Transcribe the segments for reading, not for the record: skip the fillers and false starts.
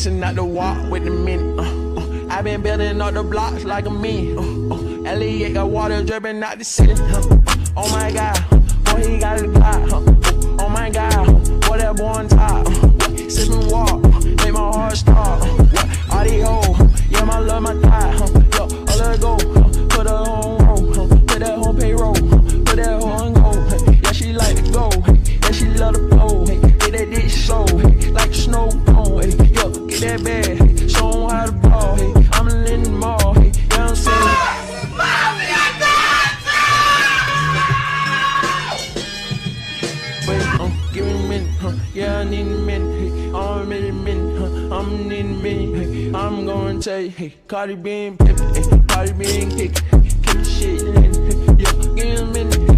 Not to walk with the men. I been building up the blocks like a man. Elliot got water dripping out the city. Oh my God, boy he got a Glock. Oh my God, boy that boy on top. Sip and walk, make my heart stop. All these hoes, yeah my love my thigh. Yo, let her go, put her on roll, put that on payroll, put that on go. Yeah she like to go, yeah she love to blow. Get that dick slow, like snow cone. Yo, get that bag, show 'em how to ball. I'm in the mall, yeah I'm saying. Give me a minute, yeah, I need a minute. I'm in a minute, I'm need a minute. I'm gonna tell you, hey, Cardi B and Pippin, Cardi B and kick the shit in. Yo, give me a minute.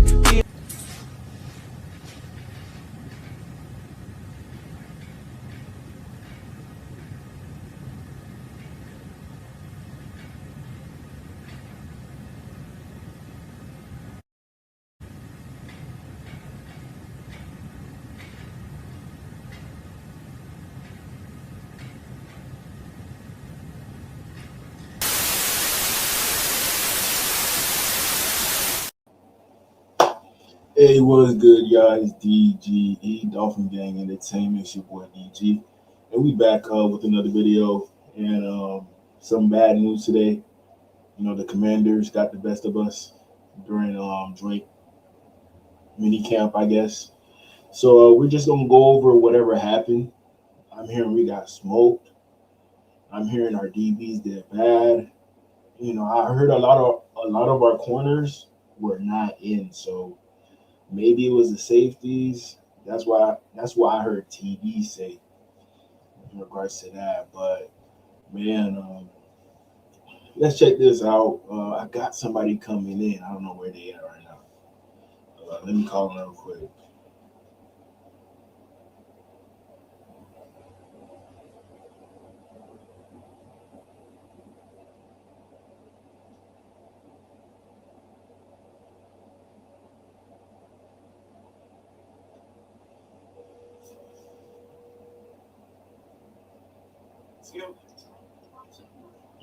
Hey, what's good, y'all? It's DGE, Dolphin Gang Entertainment. It's your boy DG. And we back with another video. And some bad news today. You know, the Commanders got the best of us during mini camp, I guess. So we're just going to go over whatever happened. I'm hearing we got smoked. I'm hearing our DBs did bad. You know, I heard a lot of our corners were not in, so maybe it was the safeties. That's why I heard TD say in regards to that. But man, let's check this out. I got somebody coming in. I don't know where they at right now. Let me call them real quick.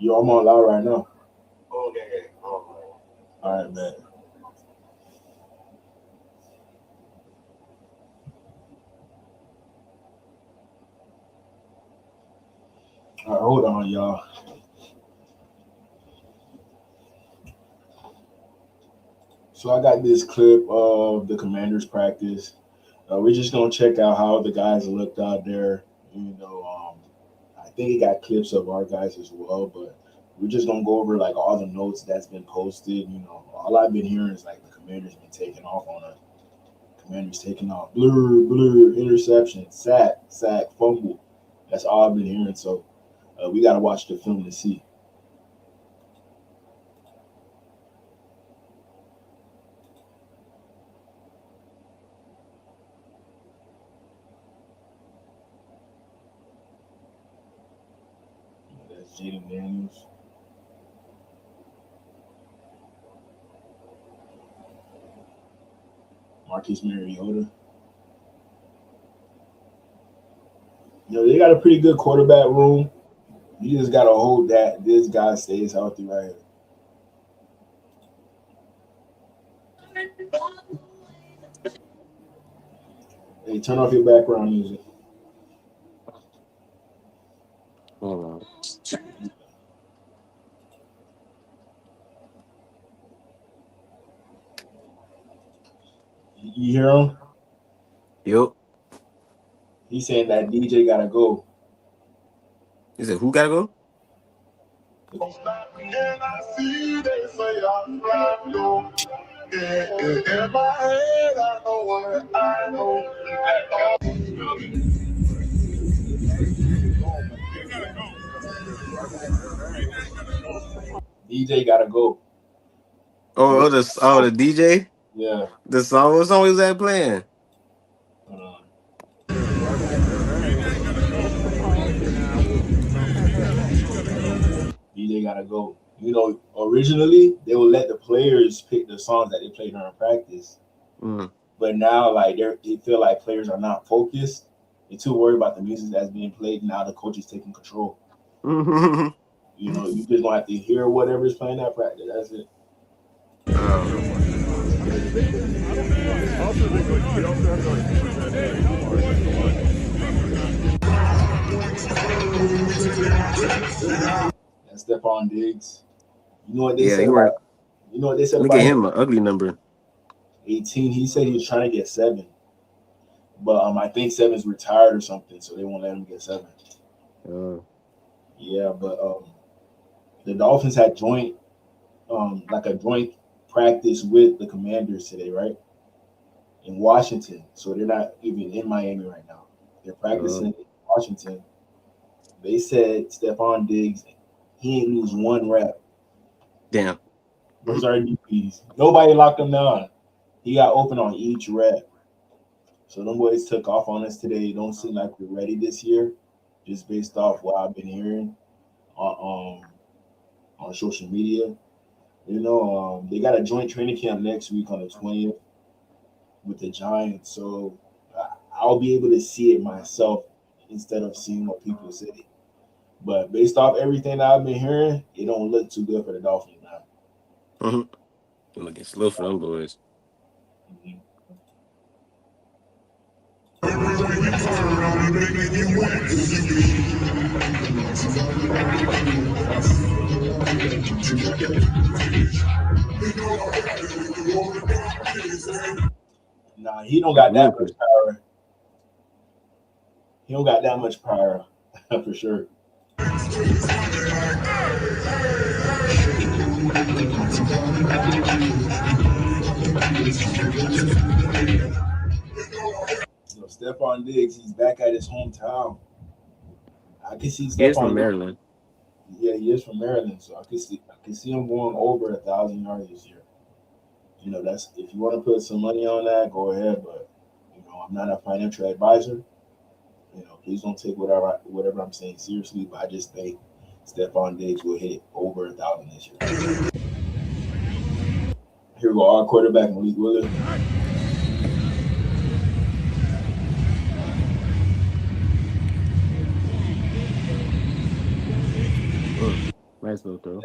Yo, I'm on loud right now. Okay. All right, man. All right, hold on, y'all. So I got this clip of the Commanders practice. We're just gonna check out how the guys looked out there. You know, I think it got clips of our guys as well, but we're just gonna go over like all the notes that's been posted. You know, all I've been hearing is like the Commanders been taking off on us. Commanders taking off, blur, interception, sack, fumble. That's all I've been hearing. So we gotta watch the film to see. That's Jaden Daniels. Marcus Mariota. You know, they got a pretty good quarterback room. You just gotta hope that this guy stays healthy right here. Hey, turn off your background music. Hold on. You hear him? Yep. He's saying that DJ gotta go. He said, who gotta go? DJ gotta go. Oh, the DJ? Yeah. The song? What song was that playing? DJ gotta go. You know, originally they would let the players pick the songs that they played during practice. Mm. But now, like, they feel like players are not focused. They're too worried about the music that's being played. Now the coach is taking control. Oh, You know, you just gonna have to hear whatever's playing at practice. That's it. And Stephon Diggs. You know what they yeah, said he went. about you know what they said Let me about get him? him an ugly number. 18. He said he was trying to get 7. But I think 7's retired or something, so they won't let him get 7. Oh, Yeah, but the Dolphins had like a joint practice with the Commanders today, right? In Washington. So they're not even in Miami right now. They're practicing in Washington. They said Stephon Diggs, he ain't lose 1 rep. damn. Those are DPs. Nobody locked him down. He got open on each rep. So them boys took off on us today. It don't seem like we're ready this year, just based off what I've been hearing on social media. You know, they got a joint training camp next week on the 20th with the Giants. So I'll be able to see it myself instead of seeing what people say. But based off everything that I've been hearing, it don't look too good for the Dolphins now. Looking slow for them boys. Mhm. Nah, he don't got that much power. He don't got that much power for sure. You know, Stephon Diggs, he's back at his hometown. I can see He is from Stephon Diggs. Maryland. Yeah, he is from Maryland, so I can see him going over 1,000 yards this year. You know, that's if you want to put some money on that, go ahead. But you know, I'm not a financial advisor. You know, please don't take whatever I'm saying seriously. But I just think Stephon Diggs will hit over 1,000 this year. Here we go, our quarterback Malik Willis. Nice little throw.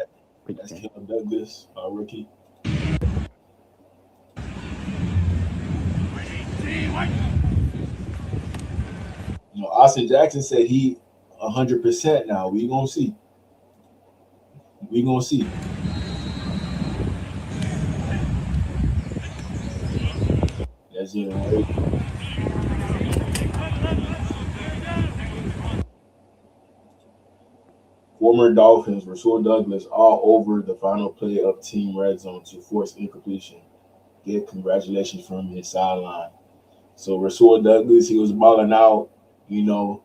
That's Caleb Douglas, our rookie. You know, Austin Jackson said he 100% now. We gonna see. We gonna see. That's it. Right? Former Dolphins, Rasul Douglas, all over the final play of Team Red Zone to force incompletion. Get congratulations from his sideline. So Rasul Douglas, he was balling out. You know,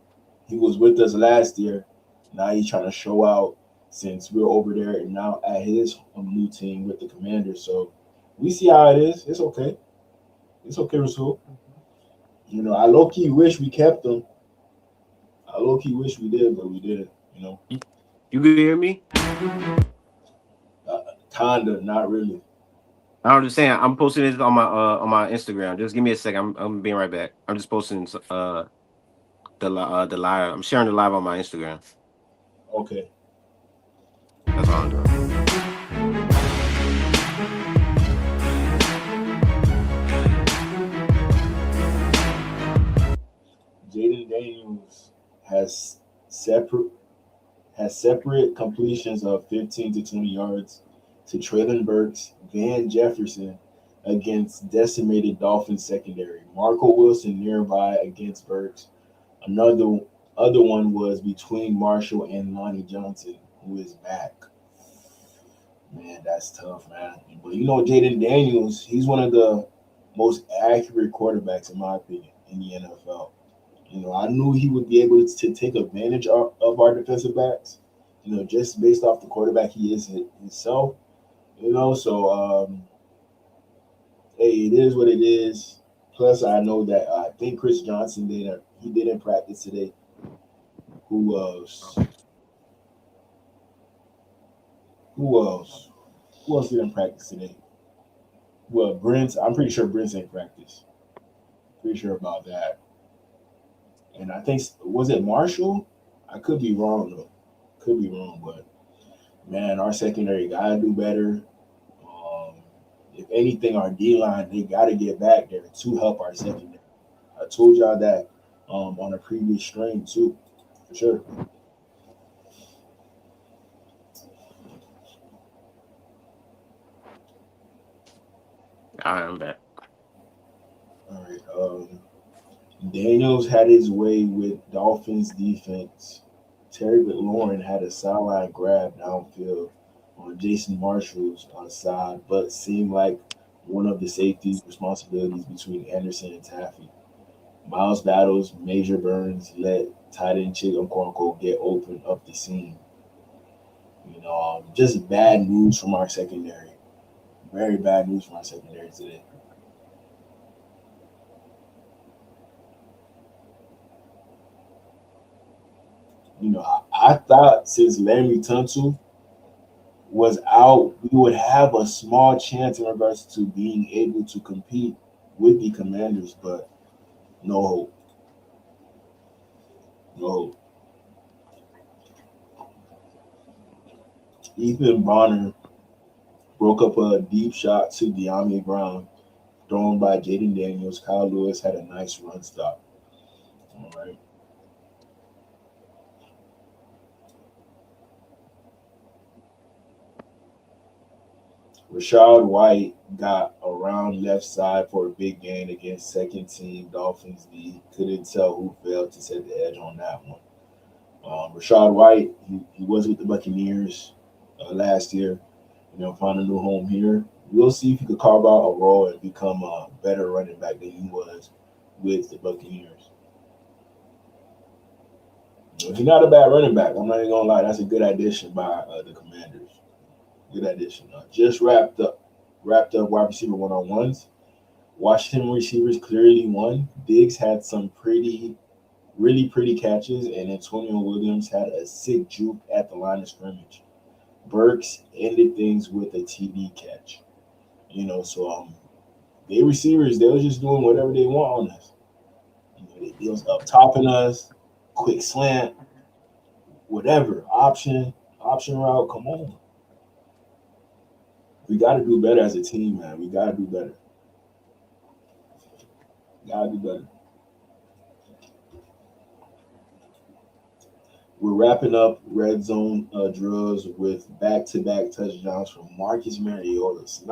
he was with us last year. Now he's trying to show out since we're over there and now at his new team with the Commanders. So we see how it is. It's okay. It's okay, Rasul. You know, I low key wish we kept him. I low key wish we did, but we didn't. You know, You can hear me? kinda, not really. I'm just saying. I'm posting this on my Instagram. Just give me a second. I'm being right back. I'm just posting the live. I'm sharing the live on my Instagram. Okay. That's all I'm doing. Jaden Daniels has separate separate completions of 15 to 20 yards to Traylon Burks, Van Jefferson against decimated Dolphins secondary. Marco Wilson nearby against Burks. Another other one was between Marshall and Lonnie Johnson, who is back. Man, that's tough, man. But you know, Jaden Daniels, he's one of the most accurate quarterbacks, in my opinion, in the NFL. You know, I knew he would be able to take advantage of our defensive backs, you know, just based off the quarterback he is himself, you know. So, hey, it is what it is. Plus, I know that I think Chris Johnson he didn't practice today. Who else? Who else? Who else didn't practice today? Well, Brent. I'm pretty sure Brent didn't practice. Pretty sure about that. And I think was it Marshall? I could be wrong though. Could be wrong, but man, our secondary gotta do better. Um, if anything, our D line they gotta get back there to help our secondary. I told y'all that on a previous stream too, for sure. I'm back. All right. Daniels had his way with Dolphins defense. Terry McLaurin had a sideline grab downfield on Jason Marshall's side, but seemed like one of the safeties' responsibilities between Anderson and Taffy. Miles Battles, Major Burns let tight end Chick Okonkwo get open up the seam. Just bad news from our secondary. Very bad news from our secondary today. I thought since Larry Tunsil was out, we would have a small chance in regards to being able to compete with the Commanders, but no hope. No hope. Ethan Bonner broke up a deep shot to De'Ami Brown, thrown by Jaden Daniels. Kyle Lewis had a nice run stop. All right. Rashad White got around left side for a big gain against second team Dolphins D. Couldn't tell who failed to set the edge on that one. Rashad White, he was with the Buccaneers last year. Found a new home here. We'll see if he could carve out a role and become a better running back than he was with the Buccaneers. He's not a bad running back. I'm not even gonna lie. That's a good addition by the Commanders. Good addition. Just wrapped up wide receiver one-on-ones. Washington receivers clearly won. Diggs had some really pretty catches, and Antonio Williams had a sick juke at the line of scrimmage. Burks ended things with a TD catch. So they receivers, they was just doing whatever they want on us. They was up topping us, quick slant, whatever, option route. Come on. We got to do better as a team, man. We got to do better. Got to do better. We're wrapping up red zone drills with back-to-back touchdowns from Marcus Mariota. So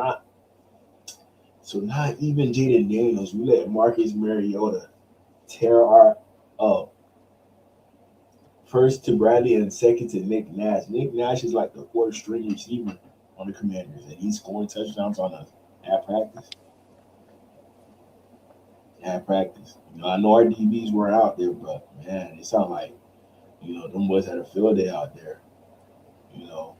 not even Jaden Daniels. We let Marcus Mariota tear our up. First to Bradley and second to Nick Nash. Nick Nash is like the fourth string receiver on the Commanders, and he's scoring touchdowns on us at practice. At practice. I know our DBs were out there, but man, it sounded like them boys had a field day out there. You know,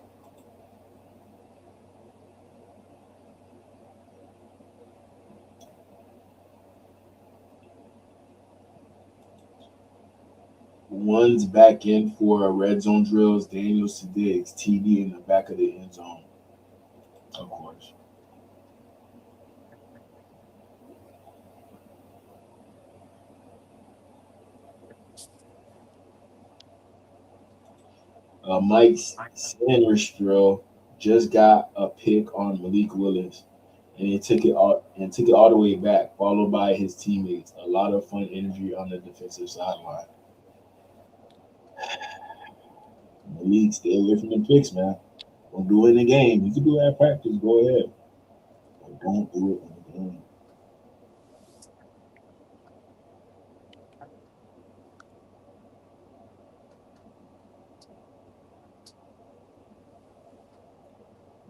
one's back in for red zone drills. Daniels to Diggs, TD in the back of the end zone, of course. Mike Sanders drill just got a pick on Malik Willis, and he took it all the way back, followed by his teammates. A lot of fun energy on the defensive sideline. Malik, stay away from the picks, man. Don't do it in the game. You can do it at practice. Go ahead, but don't do it in the game.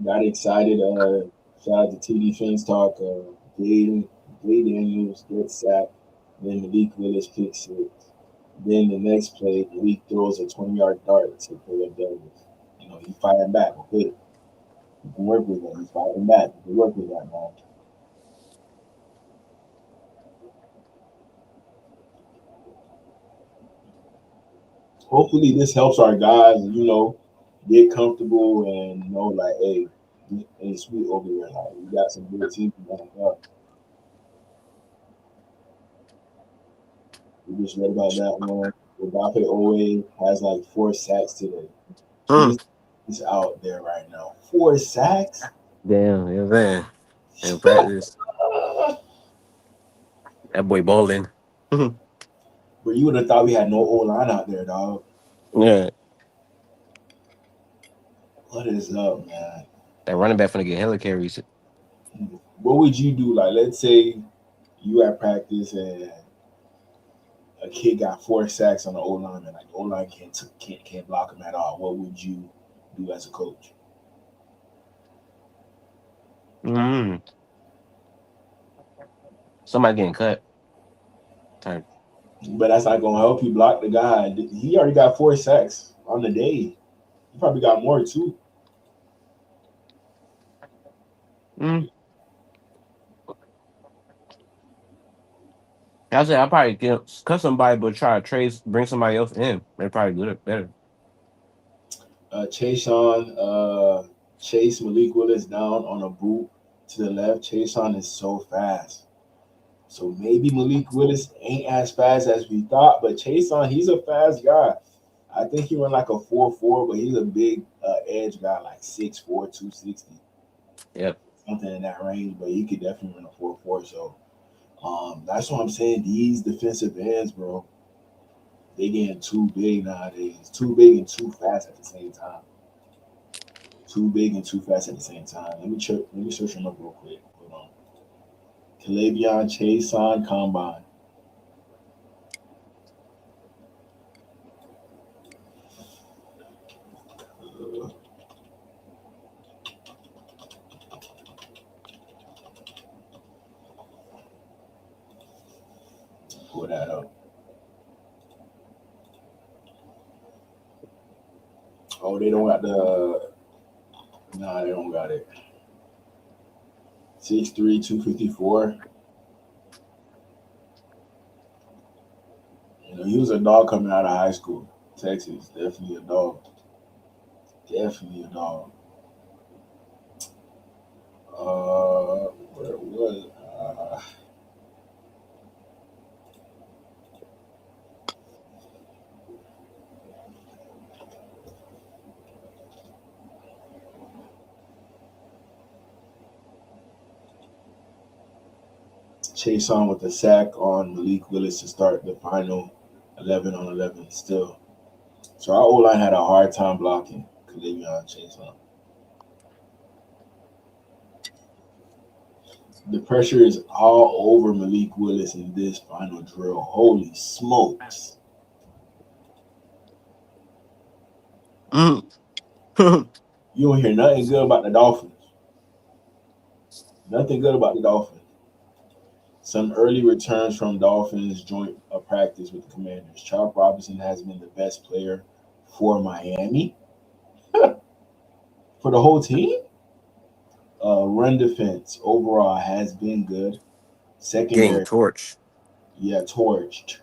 Got excited. Shout out to TD Fans Talk. Blade Daniels gets sacked. Then Malik Willis pick six. Then the next play, Malik throws a 20-yard dart to Philip Douglas. He's fighting back. Okay, you can work with that. He's fighting back. You can work with that, man. Hopefully, this helps our guys. Get comfortable and know like, hey, it's sweet over here. Like, we got some good teams. We just read about that one. Agape Owe has like 4 sacks today. Hmm. He's out there right now. 4 sacks? Damn, you know what I'm saying? In practice, that boy bowling. But you would have thought we had no O line out there, dog. Yeah, What is up, man? that running back finna get hella carries. What would you do? Like, let's say you at practice and a kid got 4 sacks on the O line, and like the O line can't block him at all. What would you do as a coach? Mm. Somebody getting cut. Type. But that's not gonna help you block the guy. He already got 4 sacks on the day. He probably got more too. Mm. I said I probably get cut somebody, but try to trade, bring somebody else in. They probably good better. Chase Malik Willis down on a boot to the left. Chason is so fast. So maybe Malik Willis ain't as fast as we thought, but Chason, he's a fast guy. I think he run like a 4.4, but he's a big edge guy, like 6'4", 260, Yep. something in that range. But he could definitely run a 4.4. So that's what I'm saying. These defensive ends, bro, they getting too big nowadays. Too big and too fast at the same time. Too big and too fast at the same time. Let me search him up real quick. Hold on. Calavion Chason Combine. Pull that up. Oh, they don't got the. Nah, they don't got it. 6'3", 254. You know, he was a dog coming out of high school. Texas, definitely a dog. Definitely a dog. Where was Chase on with the sack on Malik Willis to start the final 11 on 11 still. So our O line had a hard time blocking Calavion Chase on. The pressure is all over Malik Willis in this final drill. Holy smokes. Mm. You don't hear nothing good about the Dolphins. Nothing good about the Dolphins. Some early returns from Dolphins joint a practice with the Commanders. Chop Robinson has been the best player for Miami. For the whole team? Run defense overall has been good. Getting Secondary, torched. yeah, torched.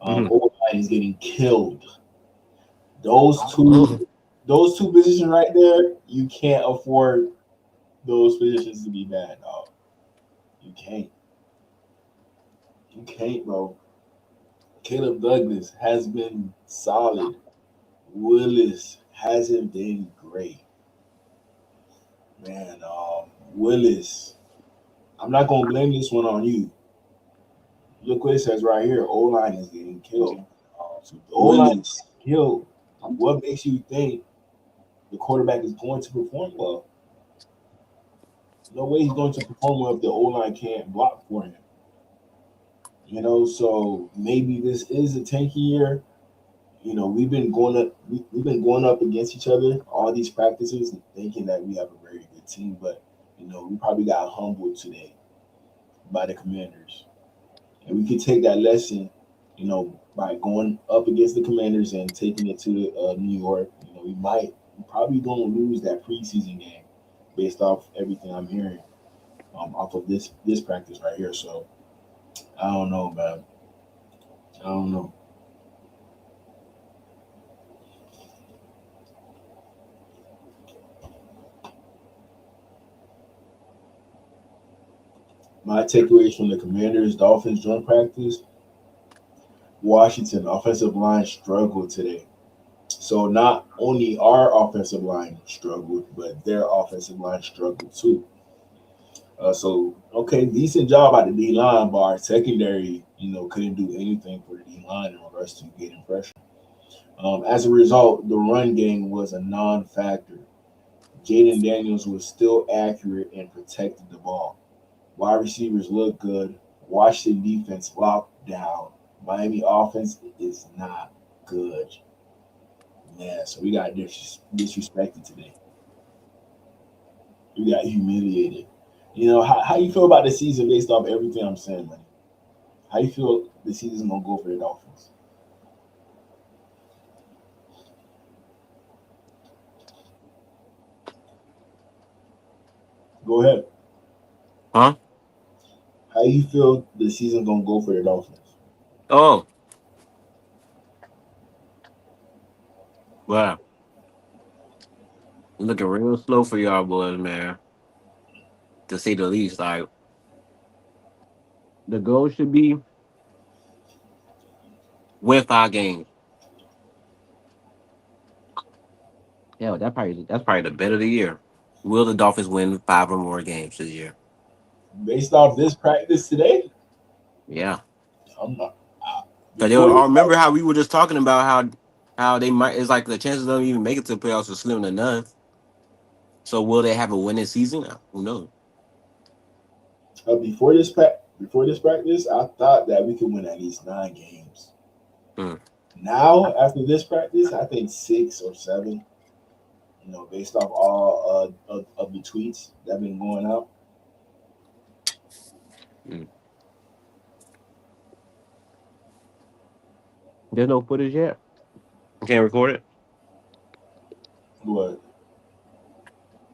Mm. O-line is getting killed. Those Mm. two, those two positions right there, you can't afford those positions to be bad, dog. You can't. You can't, bro. Caleb Douglas has been solid. Willis hasn't been great. Man, Willis, I'm not gonna blame this one on you. Look what it says right here. O line is getting killed. So the O line is killed. What makes you think the quarterback is going to perform well? No way he's going to perform well if the O line can't block for him. You know, so maybe this is a tanky year. You know, we've been going up against each other all these practices, thinking that we have a very good team, but you know, we probably got humbled today by the Commanders, and we could take that lesson, you know, by going up against the Commanders and taking it to New York. You know, we probably going to lose that preseason game based off everything I'm hearing off of this practice right here. So I don't know, man. I don't know. My takeaways from the Commanders Dolphins joint practice. Washington offensive line struggled today. So not only our offensive line struggled, but their offensive line struggled too. So okay, decent job at the D line, but our secondary, couldn't do anything for the D line in regards to getting pressure. As a result, the run game was a non-factor. Jaden Daniels was still accurate and protected the ball. Wide receivers look good. Washington defense locked down. Miami offense is not good. Man, so we got disrespected today. We got humiliated. How you feel about the season based off everything I'm saying, man? How you feel the season's gonna go for the Dolphins? Go ahead. Huh? How you feel the season's gonna go for the Dolphins? Oh, wow. Looking real slow for y'all boys, man. To say the least, like the goal should be win 5 games. Yeah, that's probably the bet of the year. Will the Dolphins win 5 or more games this year? Based off this practice today, Yeah. I'm not. Cause Before I this remember how we were just talking about how they might. It's like the chances of them even make it to the playoffs are slim to none. So will they have a winning season? Who knows? before this practice, I thought that we could win at least 9 games. Hmm. Now, after this practice, I think 6 or 7. Based off all of the tweets that have been going out. Hmm. There's no footage yet. Can't record it. But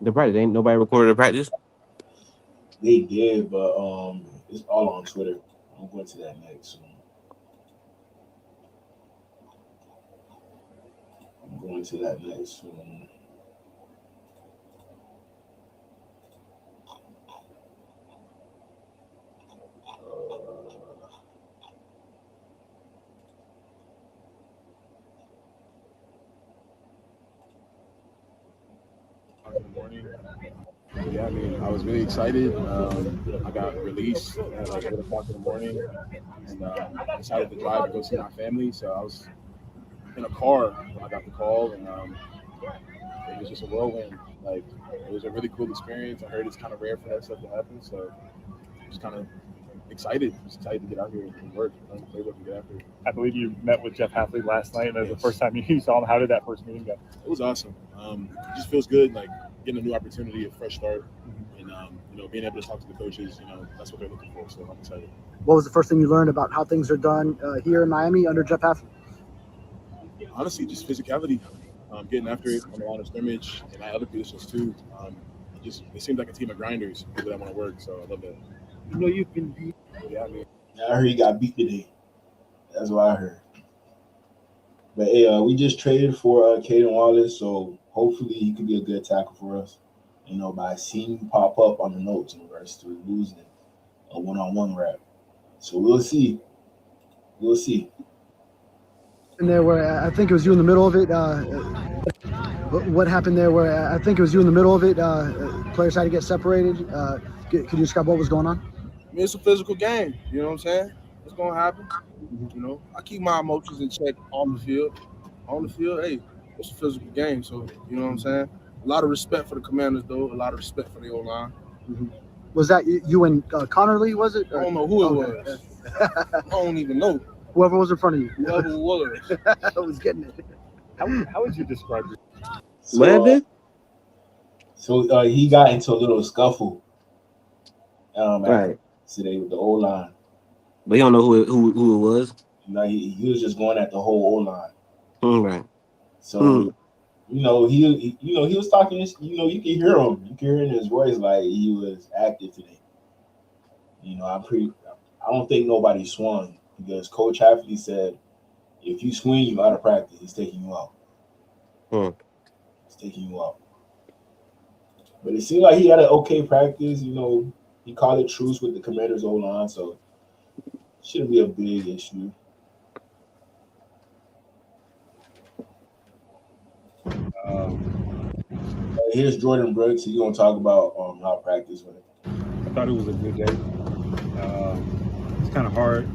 The practice ain't nobody recorded the practice. they did, but it's all on Twitter. I'm going to that next soon. I'm going to that next soon. Uh, In the morning. Yeah, I mean, I was really excited. I got released at like 8 o'clock in the morning, and decided to drive to go see my family. So I was in a car when I got the call, and it was just a whirlwind. Like, it was a really cool experience. I heard it's kind of rare for that stuff to happen, so just kind of excited. Just excited to get out here and work, learn the playbook, and get after it. I believe you met with Jeff Hafley last night, and that was the Yes. first time you saw him. How did that first meeting go? It was awesome. It just feels good, like getting a new opportunity, a fresh start, and being able to talk to the coaches. That's what they're looking for. So I'm excited. What was the first thing you learned about how things are done here in Miami under Jeff Hafley? Honestly, just physicality, getting after it on the line of scrimmage and at other positions too. It seems like a team of grinders, people that want to work. So I love that. You've been beat. Yeah, I mean, I heard he got beat today. That's what I heard. But hey, we just traded for Caden Wallace, so hopefully he could be a good tackle for us. By seeing him pop up on the notes in regards to losing a one-on-one rep. So we'll see. We'll see. And there where I think it was you in the middle of it. What happened there where I think it was you in the middle of it? Players had to get separated. Could you describe what was going on? I mean, it's a physical game. You know what I'm saying? It's gonna happen. I keep my emotions in check on the field. On the field, hey, it's a physical game. So you know what I'm saying? A lot of respect for the Commanders, though. A lot of respect for the O-line. Was that you and Connerly? Was it? I don't know who it was. I don't even know. Whoever was in front of you. Whoever it was. I was getting it. How would you describe it? What happened? So he got into a little scuffle Right. today with the O-line. But you don't know who it was. He was just going at the whole O-line. Right. So he was talking. You can hear him. You can hear in his voice like he was active today. I don't think nobody swung because Coach Hafley said if you swing, you out of practice. He's taking you out. He's taking you out. But it seemed like he had an okay practice. He called it truce with the Commanders O-line, so shouldn't be a big issue. Here's Jordan Brooks. He's gonna talk about how practice went. I thought it was a good day. It's kind of hard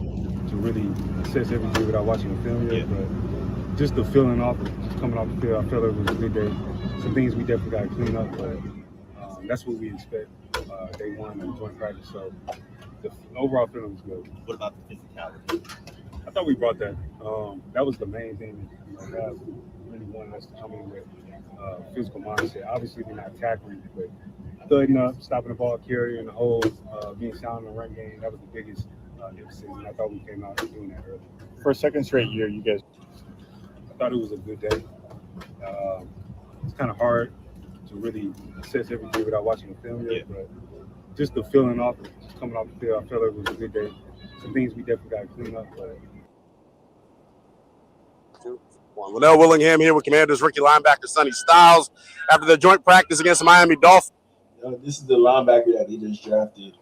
to really assess everything without watching the film yet, but just the feeling off, just coming off the field, I felt it was a good day. Some things we definitely got to clean up, but that's what we expect day one of joint practice. So the overall feeling was good. What about the physicality? I thought we brought that. That was the main thing that guys really wanted us to come in with physical mindset. Obviously, we're not tackling, but thudding up, stopping the ball carrier in the hole, being sound in the run game. That was the biggest emphasis, and I thought we came out doing that early. For a second straight year, you guys. I thought it was a good day. It's kind of hard to really assess everything without watching the film yet, but just the feeling off, just coming off the field, I felt it was a good day. Some things we definitely got to clean up, but. Linnell Willingham here with Commanders rookie linebacker Sonny Styles after their joint practice against the Miami Dolphins. This is the linebacker that they just drafted.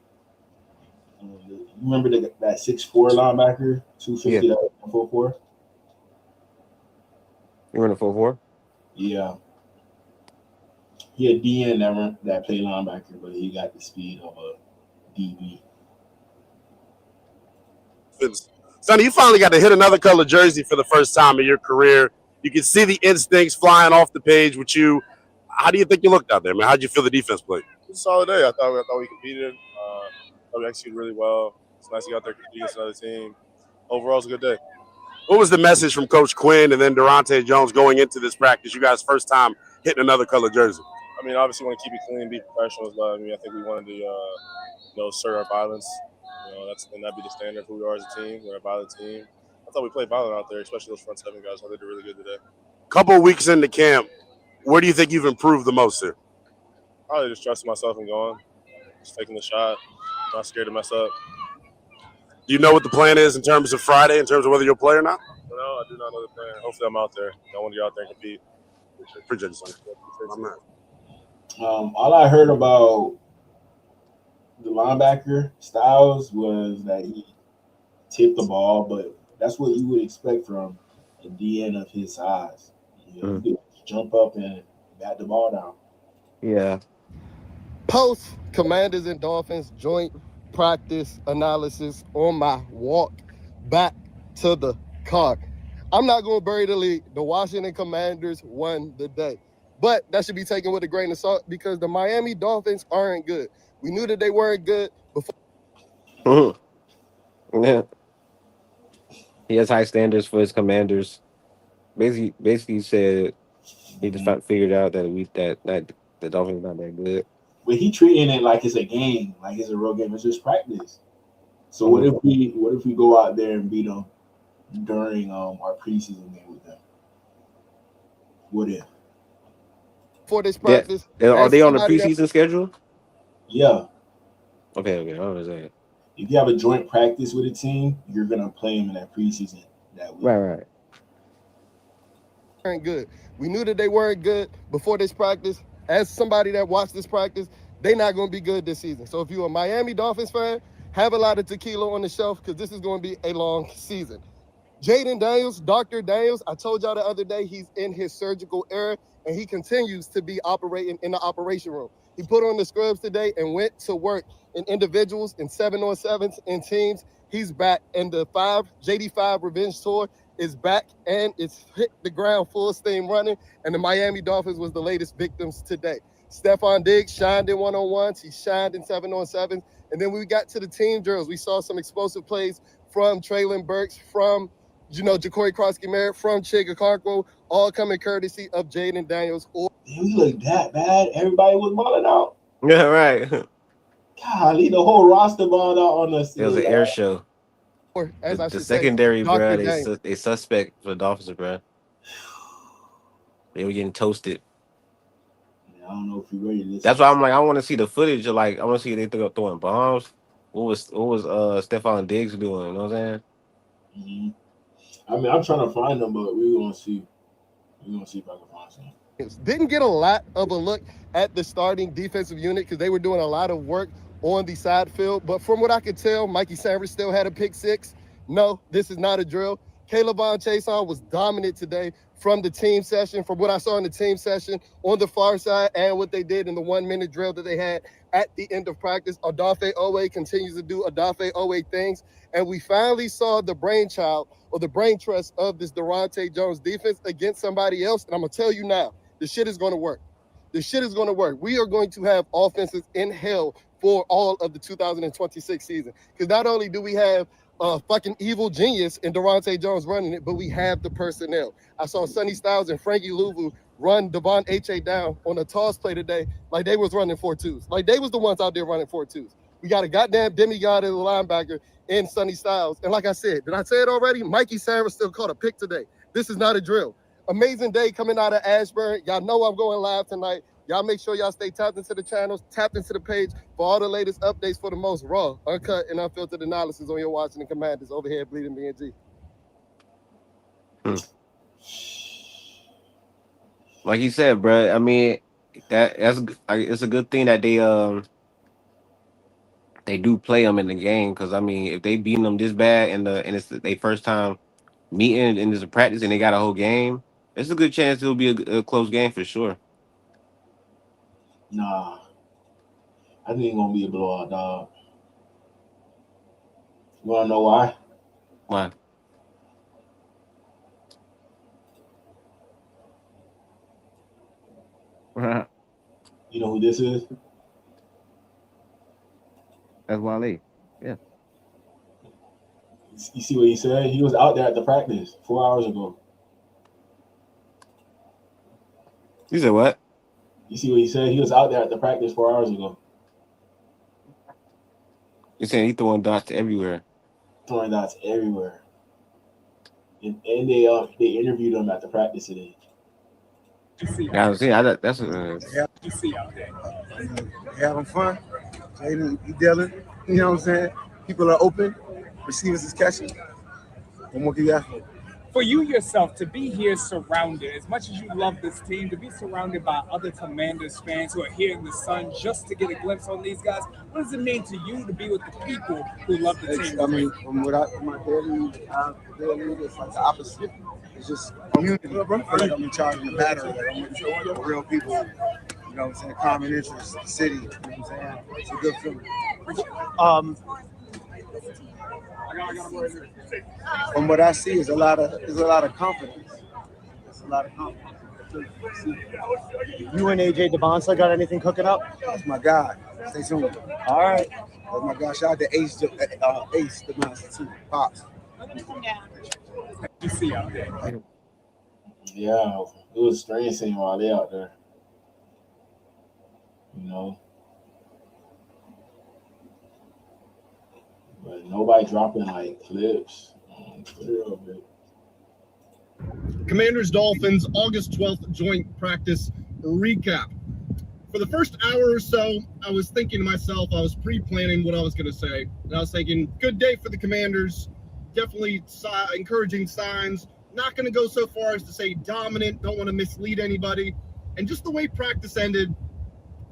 You remember that 6'4" linebacker, 250, 4'4"? You run a 4-4? Yeah. He had DN that played linebacker, but he got the speed of a DB. Sonny, you finally got to hit another color jersey for the first time in your career. You can see the instincts flying off the page with you. How do you think you looked out there, man? How did you feel the defense played? It was a solid day. I thought we competed. Thought we executed really well. It's nice to get out there competing against another team. Overall, it's a good day. What was the message from Coach Quinn and then Durante Jones going into this practice? You guys' first time hitting another color jersey. I mean, obviously, we want to keep it clean, be professionals, but I think we wanted to, assert our violence. That'd be the standard of who we are as a team. We're a violent team. I thought we played violent out there, especially those front seven guys. I thought they did really good today. Couple of weeks into camp, where do you think you've improved the most here? Probably just trusting myself and going, just taking the shot, not scared to mess up. Do you know what the plan is in terms of Friday, in terms of whether you'll play or not? No, I do not know the plan. Hopefully I'm out there. I want to get out there and compete. Appreciate you, Sonny. My man. All I heard about the linebacker Styles was that he tipped the ball, but that's what you would expect from a DN of his size. He could jump up and bat the ball down. Yeah. Post Commanders and Dolphins joint practice analysis on my walk back to the car. I'm not going to bury the lead. The Washington Commanders won the day. But that should be taken with a grain of salt because the Miami Dolphins aren't good. We knew that they weren't good before. Yeah. He has high standards for his Commanders. Basically said he just figured out that the Dolphins not that good. But he treating it like it's a game, like it's a real game. It's just practice. So what if we go out there and beat them during our preseason game with them? What if? For this practice, are they on the preseason schedule? Yeah. Okay. I was saying. If you have a joint practice with a team, you're gonna play them in that preseason that week. Right. Weren't good. We knew that they weren't good before this practice. As somebody that watched this practice, they're not going to be good this season. So if you're a Miami Dolphins fan, have a lot of tequila on the shelf because this is going to be a long season. Jaden Daniels, Dr. Daniels, I told y'all the other day he's in his surgical era, and he continues to be operating in the operation room. He put on the scrubs today and went to work in individuals, in 7-on-7s, in teams. He's back, and the JD5 Revenge Tour is back, and it's hit the ground full steam running, and the Miami Dolphins was the latest victims today. Stephon Diggs shined in 1-on-1s. He shined in 7-on-7s. And then we got to the team drills. We saw some explosive plays from Traylon Burks, from Ja'Cory Krosky-Merritt, from Chig Okonkwo, all coming courtesy of Jaden Daniels. We look that bad. Everybody was balling out. Yeah, right. Golly, the whole roster balled out on us. It was an air show. Or, as the secondary, say, bro, they suspect for the Dolphins, bro. They were getting toasted. I don't know if you're ready to listen. That's why I'm like, I want to see the footage of I want to see if they throwing bombs. What was Stephon Diggs doing? You know what I'm saying? Mm-hmm. I mean, I'm trying to find them, but we're gonna see. We're gonna see if I can find some. Didn't get a lot of a look at the starting defensive unit because they were doing a lot of work on the side field. But from what I could tell, Mikey Sanders still had a pick six. No, this is not a drill. Calebon Chason was dominant today from the team session, from what I saw in the team session on the far side and what they did in the 1-minute drill that they had at the end of practice. Odafe Owe continues to do Odafe Owe things. And we finally saw the brainchild or the brain trust of this Durante Jones defense against somebody else. And I'm going to tell you now, the shit is going to work. The shit is going to work. We are going to have offenses in hell for all of the 2026 season. Because not only do we have fucking evil genius in Durante Jones running it, but we have the personnel. I saw Sonny Styles and Frankie Louvu run Devon H.A. down on a toss play today like they was running 4-2s. Like they was the ones out there running 4-2s. We got a goddamn demigod as a linebacker in Sonny Styles. And like I said, did I say it already? Mikey Sarah still caught a pick today. This is not a drill. Amazing day coming out of Ashburn. Y'all know I'm going live tonight. Y'all make sure y'all stay tapped into the channels, tapped into the page for all the latest updates for the most raw, uncut, and unfiltered analysis on your Washington Commanders over here at Bleeding BNG. Like you said, bro. I mean, that's it's a good thing that they do play them in the game, because I mean, if they beating them this bad and it's their first time meeting and there's a practice and they got a whole game, it's a good chance it'll be a close game for sure. Nah, I think it's gonna be a blowout, dog. You wanna know why? Why? You know who this is? That's Wale. Yeah. You see what he said? He was out there at the practice 4 hours ago. You said what? You see what he said? He was out there at the practice 4 hours ago. You're saying he throwing dots everywhere. Throwing dots everywhere. And they interviewed him at the practice today. Yeah, I see. That's You see out there. Having fun. He dealing. You know what I'm saying? People are open. Receivers is catching. What more can you ask for? For you yourself to be here surrounded, as much as you love this team, to be surrounded by other Commanders fans who are here in the sun just to get a glimpse on these guys, what does it mean to you to be with the people who love the team? I mean, from my daily, it's like the opposite. It's just community. I feel like I'm in charge of the battery. Like I'm with real people. You know what I'm saying? Common interest, the city. You know what I'm saying? It's a good feeling. From what I see, is a lot of confidence. It's a lot of confidence. You and AJ DeBonsa got anything cooking up? That's my guy. Stay tuned. All right. That's my guy. Shout out to Ace the Master too. Pops. You see out there. Yeah, it was strange seeing Wale out there. You know. But nobody dropping like clips. Commanders Dolphins August 12th joint practice recap. For the first hour or so, I was thinking to myself, I was pre-planning what I was going to say. And I was thinking, good day for the Commanders. Definitely encouraging signs. Not going to go so far as to say dominant. Don't want to mislead anybody. And just the way practice ended,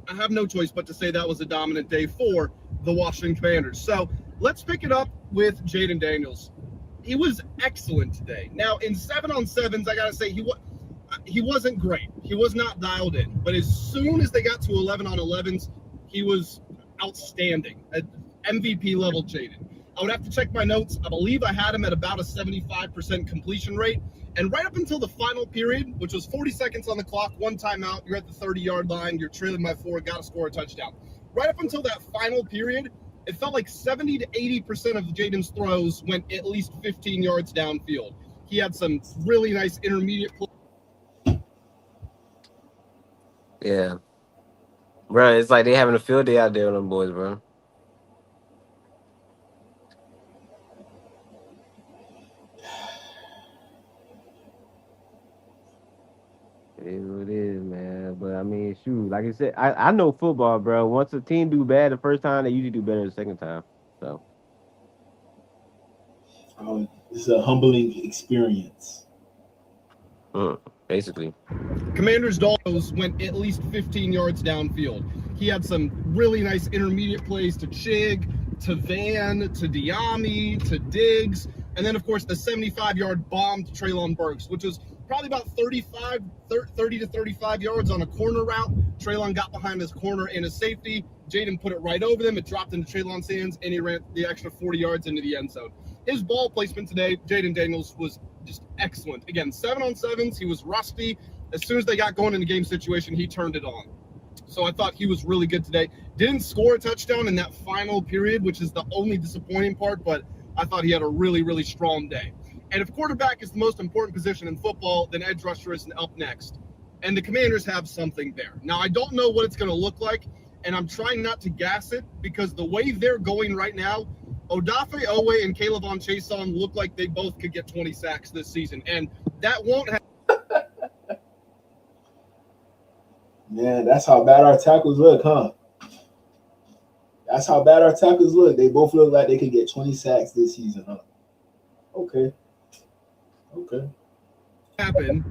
I have no choice but to say that was a dominant day for the Washington Commanders. So let's pick it up with Jaden Daniels. He was excellent today. Now, in 7-on-7s, I got to say, he wasn't great. He was not dialed in. But as soon as they got to 11-on-11s, he was outstanding. At MVP level Jaden. I would have to check my notes. I believe I had him at about a 75% completion rate. And right up until the final period, which was 40 seconds on the clock, one timeout, you're at the 30-yard line, you're trailing by 4, got to score a touchdown. Right up until that final period, it felt like 70 to 80% of Jaden's throws went at least 15 yards downfield. He had some really nice intermediate plays. Yeah. Bro, it's like they having a field day out there with them boys, bro. It is what it is, man. But I mean, shoot, like I said, I know football, bro. Once a team do bad the first time, they usually do better the second time. So it's a humbling experience. Basically. Commanders Dolphins went at least 15 yards downfield. He had some really nice intermediate plays to Chig, to Van, to Diami, to Diggs. And then, of course, the 75-yard bomb to Treylon Burks, which was probably about 30 to 35 yards on a corner route. Treylon got behind his corner and his safety. Jaden put it right over them. It dropped into Treylon's hands, and he ran the extra 40 yards into the end zone. His ball placement today, Jaden Daniels, was just excellent. Again, 7-on-7s. He was rusty. As soon as they got going in the game situation, he turned it on. So I thought he was really good today. Didn't score a touchdown in that final period, which is the only disappointing part, but I thought he had a really, really strong day. And if quarterback is the most important position in football, then edge rusher is up next. And the Commanders have something there. Now, I don't know what it's going to look like, and I'm trying not to gas it because the way they're going right now, Odafe Owe and Kayvon Chason look like they both could get 20 sacks this season. And that won't happen. Man, that's how bad our tackles look, huh? That's how bad our tackles look. They both look like they could get 20 sacks this season, huh? Okay. Happen.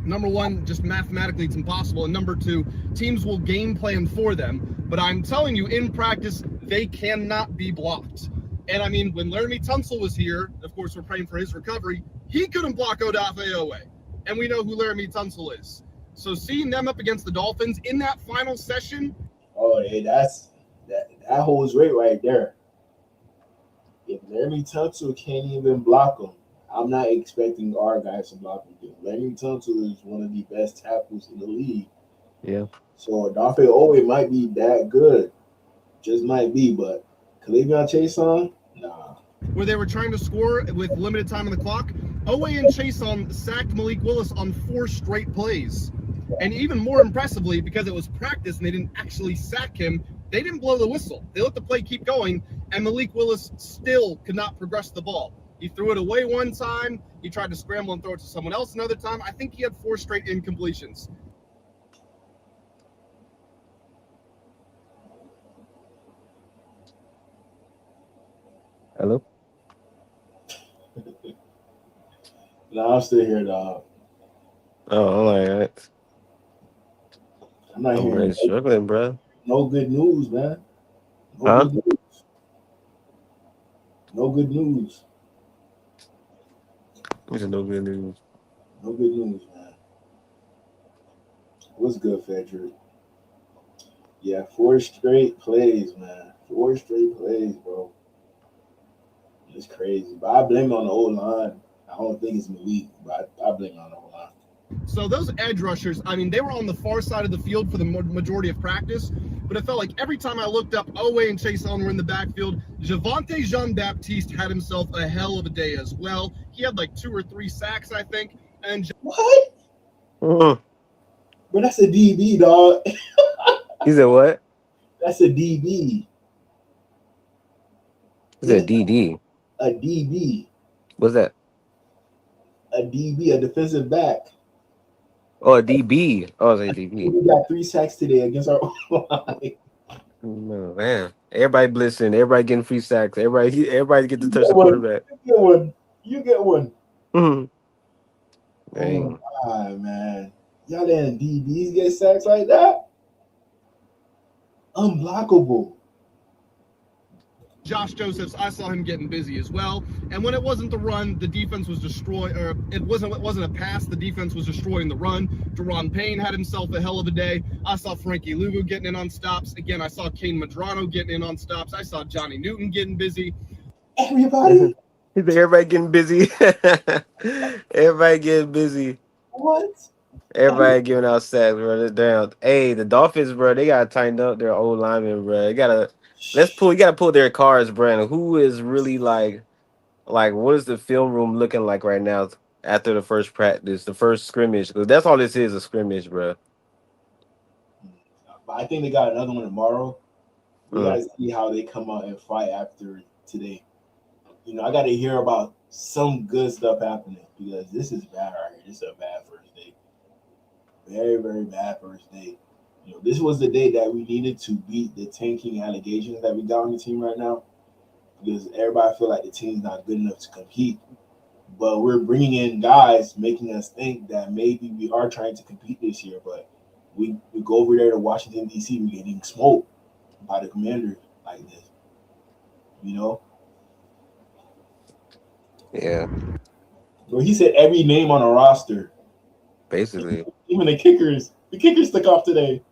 Number one, just mathematically, it's impossible. And number two, teams will game plan for them. But I'm telling you, in practice, they cannot be blocked. And I mean, when Laramie Tunsil was here, of course, we're praying for his recovery, he couldn't block Odafe Owe. And we know who Laramie Tunsil is. So seeing them up against the Dolphins in that final session. Oh, hey, that holds weight right there. If Laramie Tunsil can't even block him, I'm not expecting our guys to block him. Laramie Tunsil is one of the best tackles in the league. Yeah. So Odafe Owe might be that good. Just might be, but Kayvon Chason, nah. Where they were trying to score with limited time on the clock, Owe and Chason sacked Malik Willis on 4 straight plays. And even more impressively, because it was practice and they didn't actually sack him, they didn't blow the whistle. They let the play keep going, and Malik Willis still could not progress the ball. He threw it away one time. He tried to scramble and throw it to someone else another time. I think he had 4 straight incompletions. Hello? No, I'm still here, dog. Oh, all right. I'm not I'm hearing really struggling, bro. no good news, man. Huh? Good news. No good news. There's no good news. No good news, man. What's good, Frederick? Yeah, 4 straight plays, man. 4 straight plays, bro. It's crazy. But I blame it on the O-line. I don't think it's Malik, but I blame it on the O-line. So those edge rushers, I mean, they were on the far side of the field for the majority of practice, but it felt like every time I looked up, Owe and Chason were in the backfield. Javonte Jean-Baptiste had himself a hell of a day as well. He had like 2 or 3 sacks, I think. And what? But that's a DB, dog. He said what? That's a DB. He said DD. A DB. What's that? A DB, a defensive back. Oh, a DB. Oh, it's a DB. We got 3 sacks today against our line. No, man. Everybody blitzing. Everybody getting free sacks. Everybody get to touch the quarterback. You get one. You get one. Mm-hmm. Dang. Oh, God, man. Y'all letting DBs get sacks like that? Unblockable. Josh Josephs, I saw him getting busy as well. And when it wasn't the run, the defense was destroyed. Or it wasn't a pass. The defense was destroying the run. Deron Payne had himself a hell of a day. I saw Frankie Luvu getting in on stops. Again, I saw Kane Madrano getting in on stops. I saw Johnny Newton getting busy. Everybody getting busy. Everybody getting busy. What? Everybody giving out sacks, bro. They're down. Hey, the Dolphins, bro, they gotta tighten up their old linemen, bro. You gotta pull their cards, bro. And who is really like what is the film room looking like right now after the first practice, the first scrimmage? Because that's all this is, a scrimmage, bro. I think they got another one tomorrow. We gotta see how they come out and fight after today. You know, I gotta hear about some good stuff happening because this is bad right here. This is a bad first day. Very, very bad first day. You know, this was the day that we needed to beat the tanking allegations that we got on the team right now because everybody feel like the team's not good enough to compete. But we're bringing in guys making us think that maybe we are trying to compete this year, but we go over there to Washington, D.C., we're getting smoked by the Commanders like this. You know? Yeah, Well, he said every name on a roster, basically. even the kickers. The kickers took off today.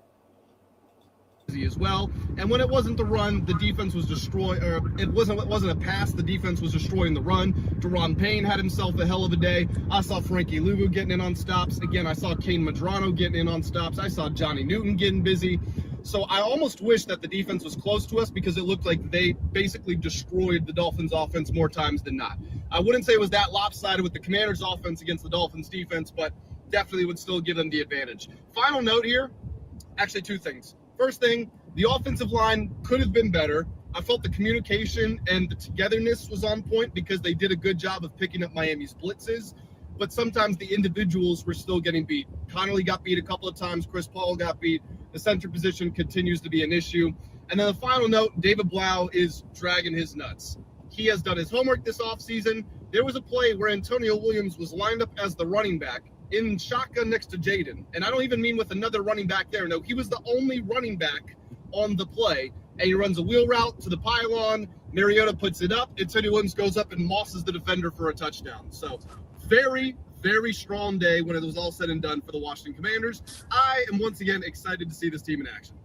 As well, and when it wasn't the run, the defense was destroyed, or it wasn't a pass, the defense was destroying the run. Deron Payne had himself a hell of a day. I saw Frankie Luvu getting in on stops. Again, I saw Kane Madrano getting in on stops. I saw Johnny Newton getting busy. So I almost wish that the defense was close to us, because it looked like they basically destroyed the Dolphins offense more times than not. I wouldn't say it was that lopsided with the Commanders offense against the Dolphins defense, but definitely would still give them the advantage. Final note here, actually two things. First thing, the offensive line could have been better. I felt the communication and the togetherness was on point, because they did a good job of picking up Miami's blitzes, but sometimes the individuals were still getting beat. Connolly got beat a couple of times. Chris Paul got beat. The center position continues to be an issue. And then the final note, David Blau is dragging his nuts. He has done his homework this offseason. There was a play where Antonio Williams was lined up as the running back in shotgun next to Jaden. And I don't even mean with another running back there. No, he was the only running back on the play. And he runs a wheel route to the pylon. Mariota puts it up. Antonio Williams goes up and mosses the defender for a touchdown. So very, very strong day when it was all said and done for the Washington Commanders. I am once again excited to see this team in action.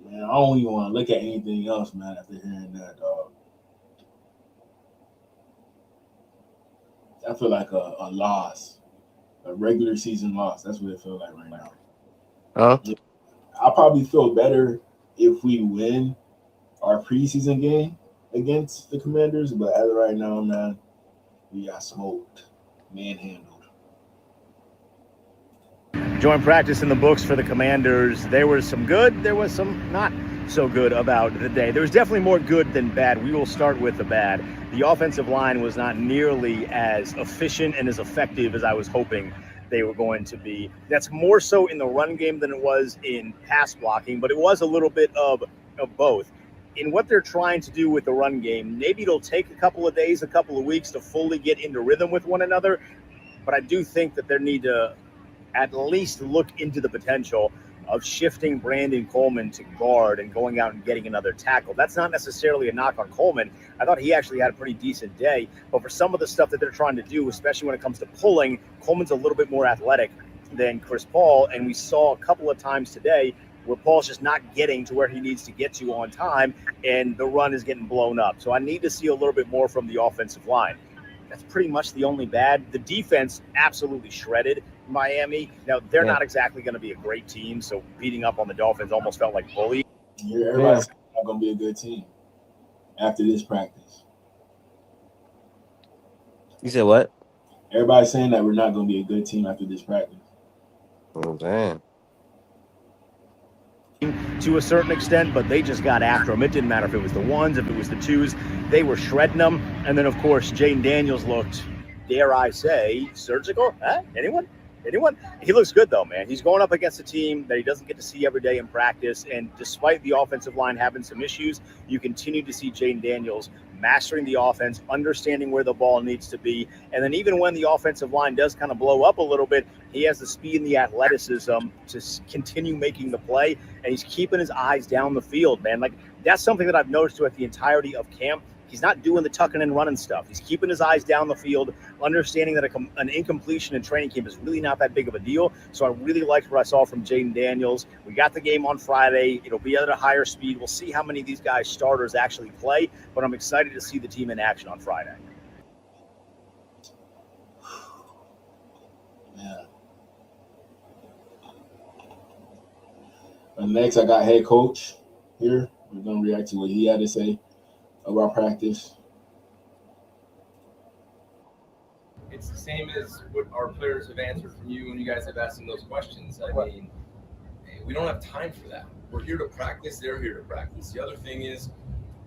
Man, I don't even want to look at anything else, man, after hearing that, dog. I feel like a loss, a regular season loss. That's what it feels like right now. Huh? I'll probably feel better if we win our preseason game against the Commanders, but as of right now, man, we got smoked, manhandled. Joint practice in the books for the Commanders. There was some good, there was some not so good about the day. There was definitely more good than bad. We will start with the bad. The offensive line was not nearly as efficient and as effective as I was hoping they were going to be. That's more so in the run game than it was in pass blocking, but it was a little bit of both. In what they're trying to do with the run game, maybe it'll take a couple of days, a couple of weeks to fully get into rhythm with one another, but I do think that they need to at least look into the potential of shifting Brandon Coleman to guard and going out and getting another tackle. That's not necessarily a knock on Coleman. I thought he actually had a pretty decent day, but for some of the stuff that they're trying to do, especially when it comes to pulling, Coleman's a little bit more athletic than Chris Paul, and we saw a couple of times today where Paul's just not getting to where he needs to get to on time, and the run is getting blown up. So I need to see a little bit more from the offensive line. That's pretty much the only bad. The defense absolutely shredded Miami. Now, they're not exactly going to be a great team, so beating up on the Dolphins almost felt like bullying. Yeah, everybody's not going to be a good team after this practice. You said what? Everybody's saying that we're not going to be a good team after this practice. Oh, damn. To a certain extent, but they just got after them. It didn't matter if it was the ones, if it was the twos. They were shredding them. And then, of course, Jaden Daniels looked, dare I say, surgical. Huh? Anyone? He looks good, though, man. He's going up against a team that he doesn't get to see every day in practice. And despite the offensive line having some issues, you continue to see Jaden Daniels mastering the offense, understanding where the ball needs to be. And then even when the offensive line does kind of blow up a little bit, he has the speed and the athleticism to continue making the play. And he's keeping his eyes down the field, man. Like, that's something that I've noticed throughout the entirety of camp. He's not doing the tucking and running stuff. He's keeping his eyes down the field, understanding that an incompletion in training camp is really not that big of a deal. So I really liked what I saw from Jaden Daniels. We got the game on Friday. It'll be at a higher speed. We'll see how many of these guys starters actually play, but I'm excited to see the team in action on Friday. Yeah. And next, I got head coach here. We're going to react to what he had to say about practice. It's the same as what our players have answered from you when you guys have asked them those questions. I mean, we don't have time for that. We're here to practice. They're here to practice. The other thing is,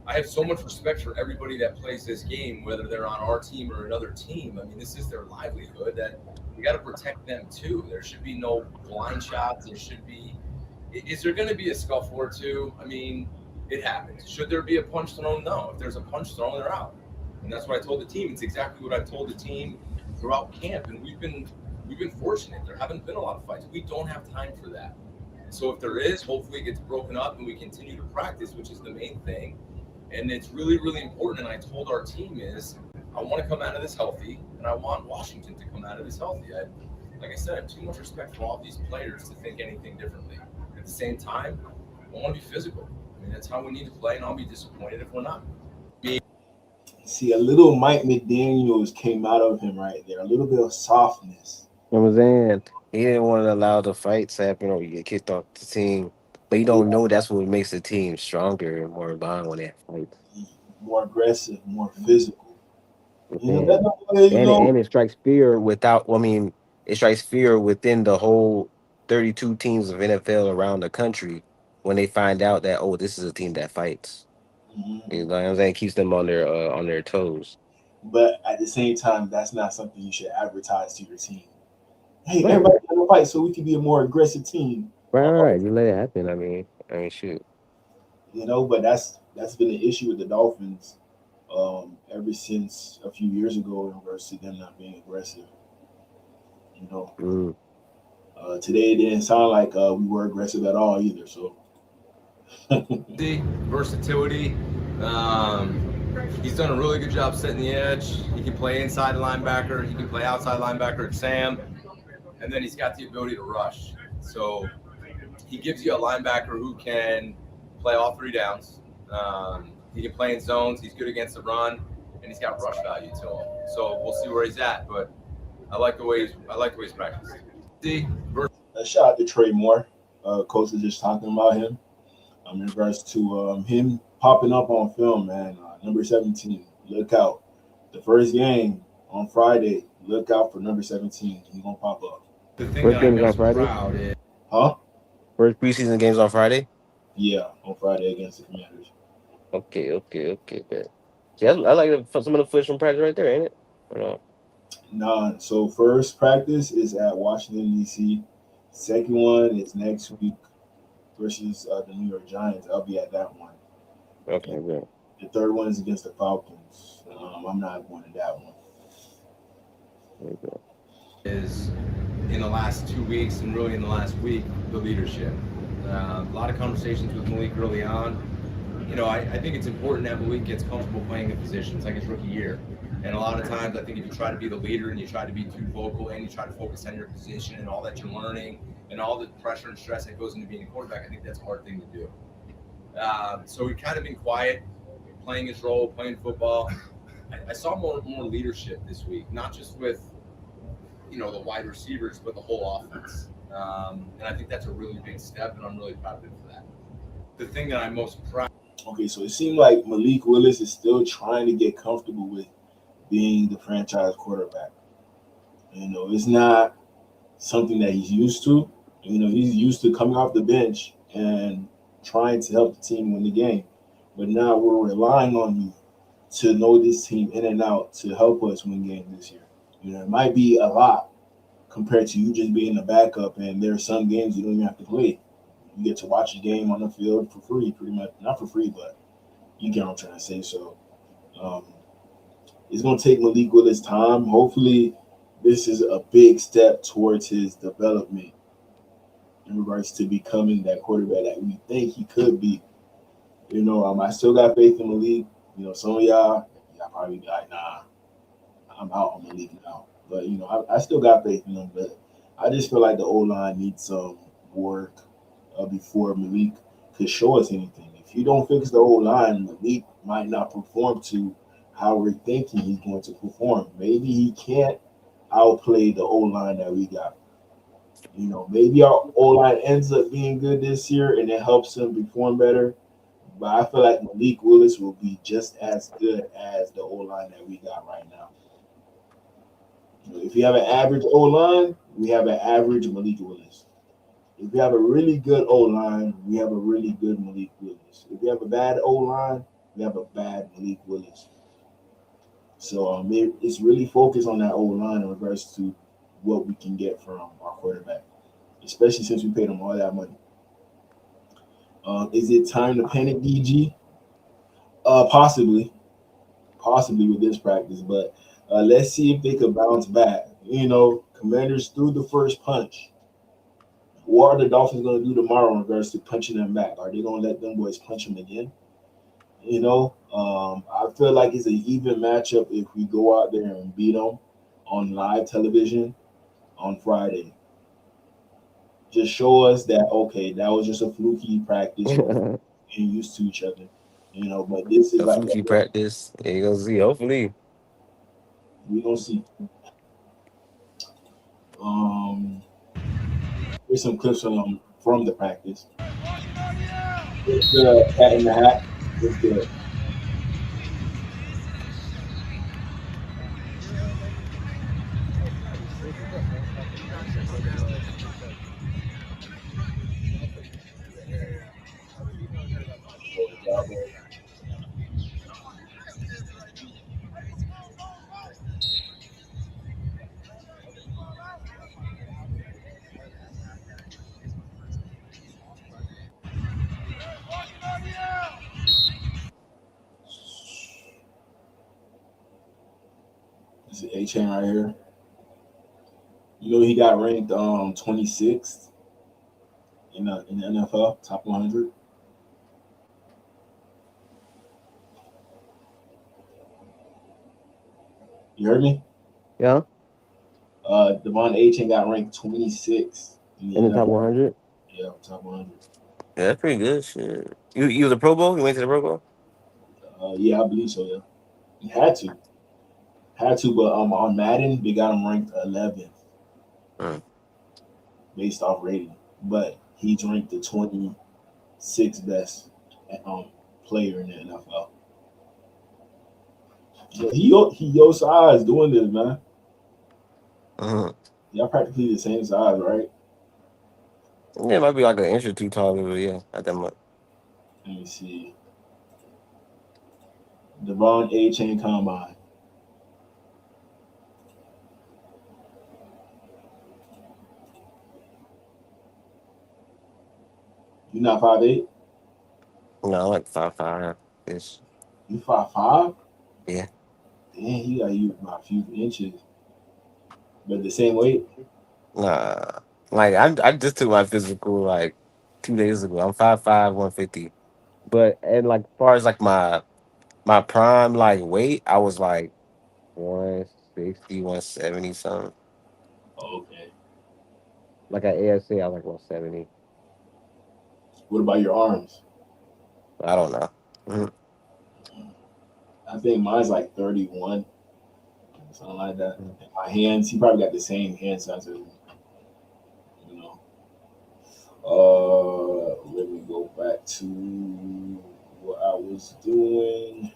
I have so much respect for everybody that plays this game, whether they're on our team or another team. I mean, this is their livelihood, that we got to protect them too. There should be no blind shots. There should be. Is there going to be a scuffle or two? I mean, it happens. Should there be a punch thrown? No. If there's a punch thrown, they're out. And that's what I told the team. It's exactly what I told the team throughout camp. And we've been fortunate. There haven't been a lot of fights. We don't have time for that. So if there is, hopefully it gets broken up and we continue to practice, which is the main thing. And it's really, really important. And I told our team is I want to come out of this healthy, and I want Washington to come out of this healthy. Like I said, I have too much respect for all these players to think anything differently. At the same time, I want to be physical. I mean, that's how we need to play, and I'll be disappointed if we're not. See, a little Mike McDaniels came out of him right there. A little bit of softness. You know what I'm saying? He didn't want to allow the fights happen or you get kicked off the team. But you don't know that's what makes the team stronger and more bond when they have fights. More aggressive, more physical. And, and it strikes fear without, I mean, it strikes fear within the whole 32 teams of NFL around the country when they find out that, oh, this is a team that fights. You know what I'm saying? It keeps them on their toes. But at the same time, that's not something you should advertise to your team. Hey, everybody got to fight so we can be a more aggressive team. Right. You let it happen. I mean, shoot. You know, but that's been the issue with the Dolphins ever since a few years ago in regards to them not being aggressive. You know, today it didn't sound like we were aggressive at all either. So versatility. He's done a really good job setting the edge. He can play inside linebacker. He can play outside linebacker at Sam. And then he's got the ability to rush. So he gives you a linebacker who can play all three downs. He can play in zones. He's good against the run, and he's got rush value to him. So we'll see where he's at. But I like the way he's practicing. A shout out to Trey Moore. Coach was just talking about him in regards to him popping up on film, man. Number 17, look out. The first game on Friday, look out for number 17. He's gonna pop up. First game is on Friday? Huh? First preseason game's on Friday? Yeah, on Friday against the Commanders. Okay, bet. See, I like some of the footage from practice right there, ain't it? Or no? Nah, so first practice is at Washington, D.C. Second one is next week versus the New York Giants. I'll be at that one. Okay, good. The third one is against the Falcons. I'm not going to that one. Okay. Is in the last 2 weeks and really in the last week, the leadership. A lot of conversations with Malik early on. You know, I think it's important that Malik gets comfortable playing the position. It's like his rookie year. And a lot of times, I think if you try to be the leader and you try to be too vocal and you try to focus on your position and all that you're learning and all the pressure and stress that goes into being a quarterback, I think that's a hard thing to do. So we've kind of been quiet, playing his role, playing football. I saw more leadership this week, not just with, you know, the wide receivers, but the whole offense. And I think that's a really big step, and I'm really proud of him for that. The thing that I'm most proud. Okay, so it seemed like Malik Willis is still trying to get comfortable with being the franchise quarterback. You know, it's not something that he's used to. You know, he's used to coming off the bench and trying to help the team win the game. But now we're relying on you to know this team in and out to help us win games this year. You know, it might be a lot compared to you just being a backup, and there are some games you don't even have to play. You get to watch a game on the field for free, pretty much. Not for free, but you get what I'm trying to say. So it's going to take Malik Willis time. Hopefully, this is a big step towards his development in regards to becoming that quarterback that we think he could be. You know, I still got faith in Malik. You know, some of y'all probably be like, nah, I'm out on Malik now. But, you know, I still got faith in him. But I just feel like the O-line needs some work before Malik could show us anything. If you don't fix the O-line, Malik might not perform to how we're thinking he's going to perform. Maybe he can't outplay the O-line that we got. You know, maybe our O-line ends up being good this year and it helps him perform better. But I feel like Malik Willis will be just as good as the O-line that we got right now. If you have an average O-line, we have an average Malik Willis. If you have a really good O-line, we have a really good Malik Willis. If you have a bad O-line, we have a bad Malik Willis. So it's really focused on that O-line in regards to what we can get from our quarterback, especially since we paid him all that money. Is it time to panic, DG? Possibly with this practice, but let's see if they could bounce back. You know, Commanders threw the first punch. what are the Dolphins going to do tomorrow in regards to punching them back? Are they going to let them boys punch them again? You know, I feel like it's an even matchup if we go out there and beat them on live television on Friday. Just show us that, okay, that was just a fluky practice, getting used to each other. You know, but this is A like fluky practice. Yeah, you gonna see. Hopefully, we gonna see. Um, Here's some clips from the practice. It's the cat in the hat. It's good. This is A-Chain right here. You know he got ranked 26th in the NFL, top 100. You heard me? yeah, Devon A-Chain got ranked 26th in the in the top NFL. 100. Yeah, top 100. Yeah, that's pretty good. Shit. You was a Pro Bowl. You went to the Pro Bowl. Yeah, I believe so. Yeah, he had to, but on Madden they got him ranked 11th based off rating, but he's ranked the 26th best player in the NFL. Yeah, he your size doing this, man. Y'all practically the same size, right? Yeah, it might be like an inch or two taller, but yeah, not that much. Let me see. Devon A-Chain Combine. You not 5'8"? No, like 5'5" ish. You 5'5"? Yeah. Damn, he got you by a few inches. But the same weight? Nah, like I just took my physical like 2 days ago. I'm 5'5", 150. But and like as far as like my prime like weight, I was like 160, 170 something. Oh, okay. Like at ASA, I was like 170. What about your arms? I don't know. Mhm. I think mine's like 31, something like that. And my hands, he probably got the same hand size as me. You know. Let me go back to what I was doing.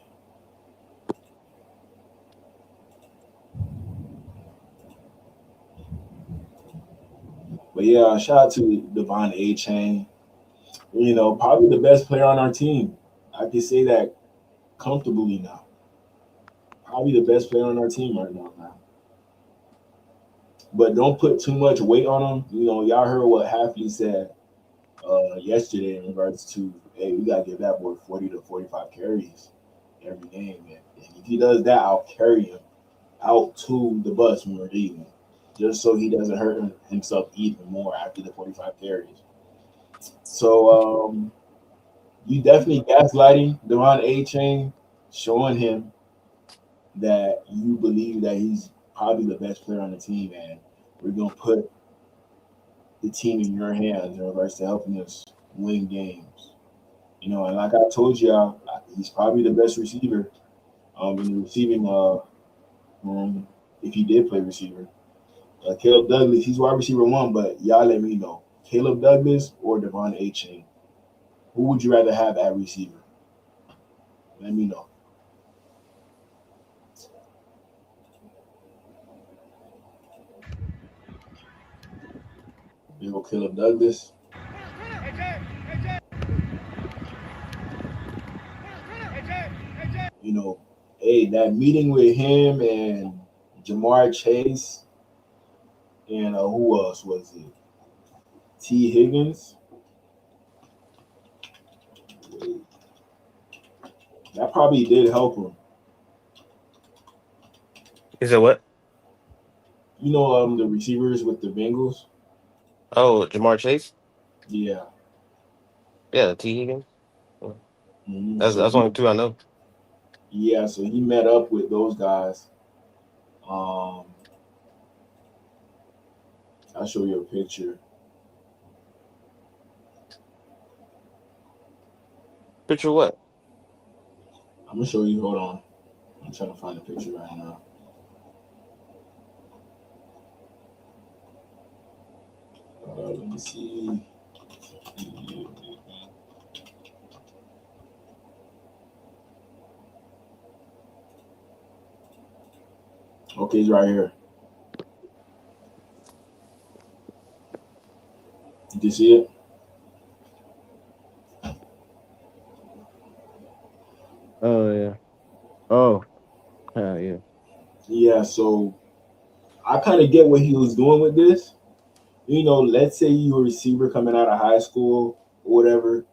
But yeah, shout out to Devon A-Chain. You know, probably the best player on our team. I can say that comfortably now. Probably the best player on our team right now, man. But don't put too much weight on him. You know, y'all heard what Halfley said yesterday in regards to, hey, we gotta give that boy 40 to 45 carries every game, man. And if he does that, I'll carry him out to the bus when we're leaving, just so he doesn't hurt himself even more after the 45 carries. So you definitely gaslighting Devon A-Chain, showing him that you believe that he's probably the best player on the team, and we're gonna put the team in your hands in regards to helping us win games. You know, and like I told y'all, he's probably the best receiver in the receiving room if he did play receiver. Caleb Douglas, he's wide receiver one, but y'all let me know. Caleb Douglas or Devon A-Chain? Who would you rather have at receiver? Let me know. You know, Caleb Douglas. You know, hey, that meeting with him and Jamar Chase and who else was it? T. Higgins. That probably did help him. Is it what? You know, the receivers with the Bengals. Oh, Jamar Chase. Yeah. Yeah, T. Higgins. So That's only two I know. yeah, so he met up with those guys. I'll show you a picture. Picture what? I'm gonna show you. Hold on. I'm trying to find the picture right now. Let me see. Okay, he's right here. Did you see it? Oh yeah. Oh, yeah. Yeah, so I kind of get what he was doing with this. You know, let's say you're a receiver coming out of high school or whatever,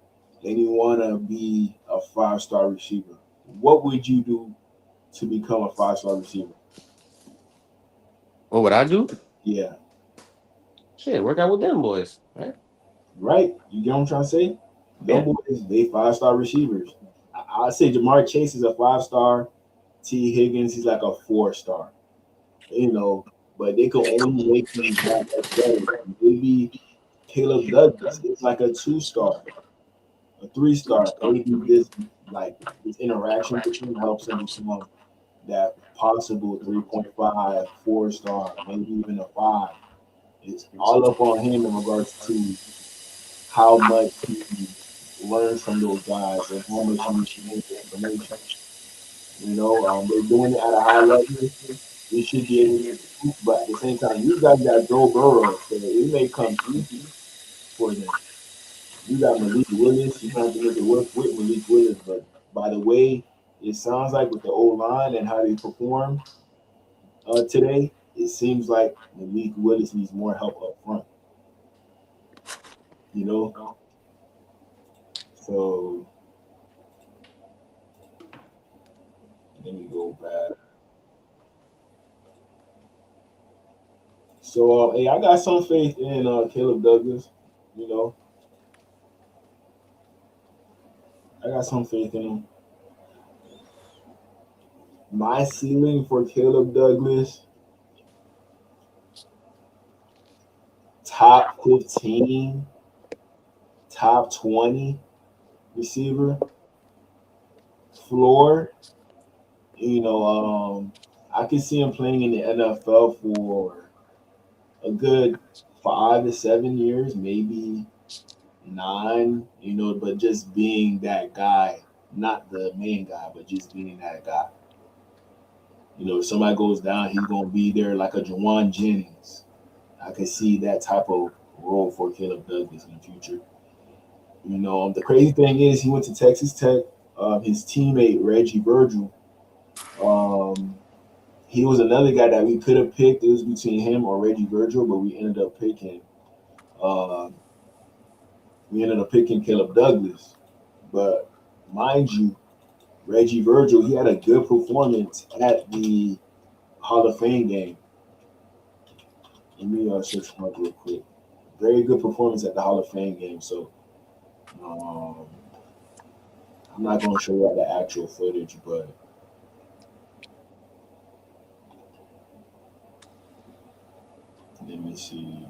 and you want to be a 5-star receiver. What would you do to become a 5-star receiver? What would I do? Yeah. Shit, work out with them boys, right? Right? You get what I'm trying to say? Yeah. Them boys, they 5-star receivers. I'd say Jamar Chase is a 5-star. T. Higgins, he's like a 4-star. You know, but they could only make him that much better. Maybe Caleb Douglas is like a 2-star, a 3-star. Maybe this interaction between helps him become that possible 3.5, 4-star, maybe even a 5. It's all up on him in regards to how much he learns from those guys and how much he gains the information. You know, they're doing it at a high level. They should be able to, but at the same time, you guys got Joe Burrow, so it may come easy for them. You got Malik Willis. You have to make it work with Malik Willis, but by the way it sounds like with the old line and how they perform today, it seems like Malik Willis needs more help up front. You know, so let me go back. So, hey, I got some faith in Caleb Douglas. You know, I got some faith in him. My ceiling for Caleb Douglas, top 15, top 20 receiver. Floor, you know, I could see him playing in the NFL for a good 5 to 7 years, maybe 9, you know, but just being that guy, not the main guy, but just being that guy. You know, if somebody goes down, he's going to be there like a Jawan Jennings. I could see that type of role for Caleb Douglas in the future. You know, the crazy thing is he went to Texas Tech. His teammate, Reggie Virgil, he was another guy that we could have picked. It was between him or Reggie Virgil, but we ended up picking Caleb Douglas. But mind you, Reggie Virgil, he had a good performance at the Hall of Fame game. Let me search him up real quick. Very good performance at the Hall of Fame game. So I'm not going to show you the actual footage, but let me see.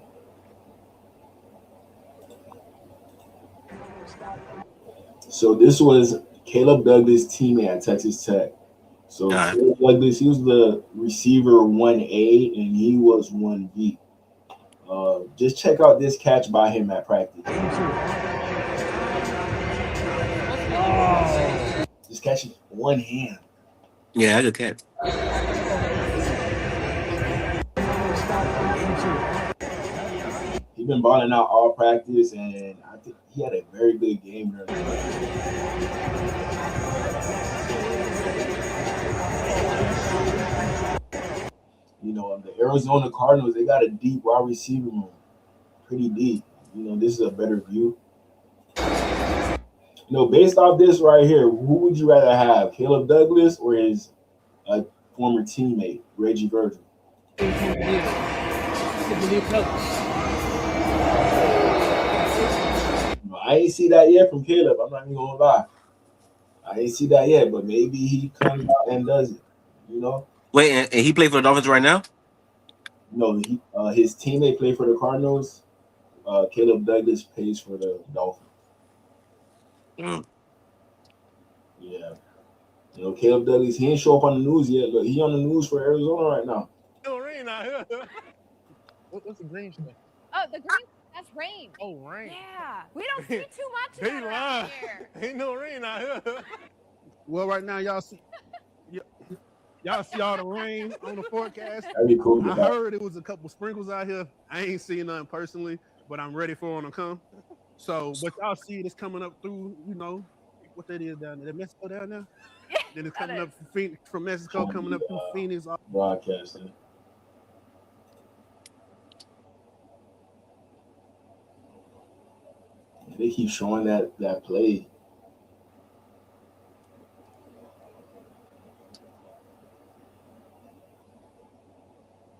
So this was Caleb Douglas' teammate at Texas Tech. So Caleb Douglas, he was the receiver 1A and he was 1B. Just check out this catch by him at practice. Just catch it one hand. Yeah, that's a catch. He's been balling out all practice, and I think he had a very good game during the You know, the Arizona Cardinals, they got a deep wide receiver room. Pretty deep. You know, this is a better view. You know, based off this right here, who would you rather have, Caleb Douglas or his former teammate, Reggie Virgil? I ain't see that yet from Caleb. I'm not even gonna lie. I ain't see that yet, but maybe he comes out and does it. You know? Wait, and he played for the Dolphins right now? No, his teammate played for the Cardinals. Caleb Douglas plays for the Dolphins. Mm. Yeah. You know, Caleb Douglas, he ain't show up on the news yet. Look, he on the news for Arizona right now. No rain out here. What's the green stuff? Oh, the green, that's rain. Oh, rain. Yeah. We don't see too much of They that around lying. here. Ain't no rain out here. Well, right now y'all see all the rain on the forecast. That'd be cool. I heard it was a couple sprinkles out here. I ain't seen nothing personally, but I'm ready for them to come. So, but y'all see this coming up through, you know, what that is down there, Mexico down there. Then it's coming up from Mexico, coming up through Phoenix. Broadcasting. They keep showing that play.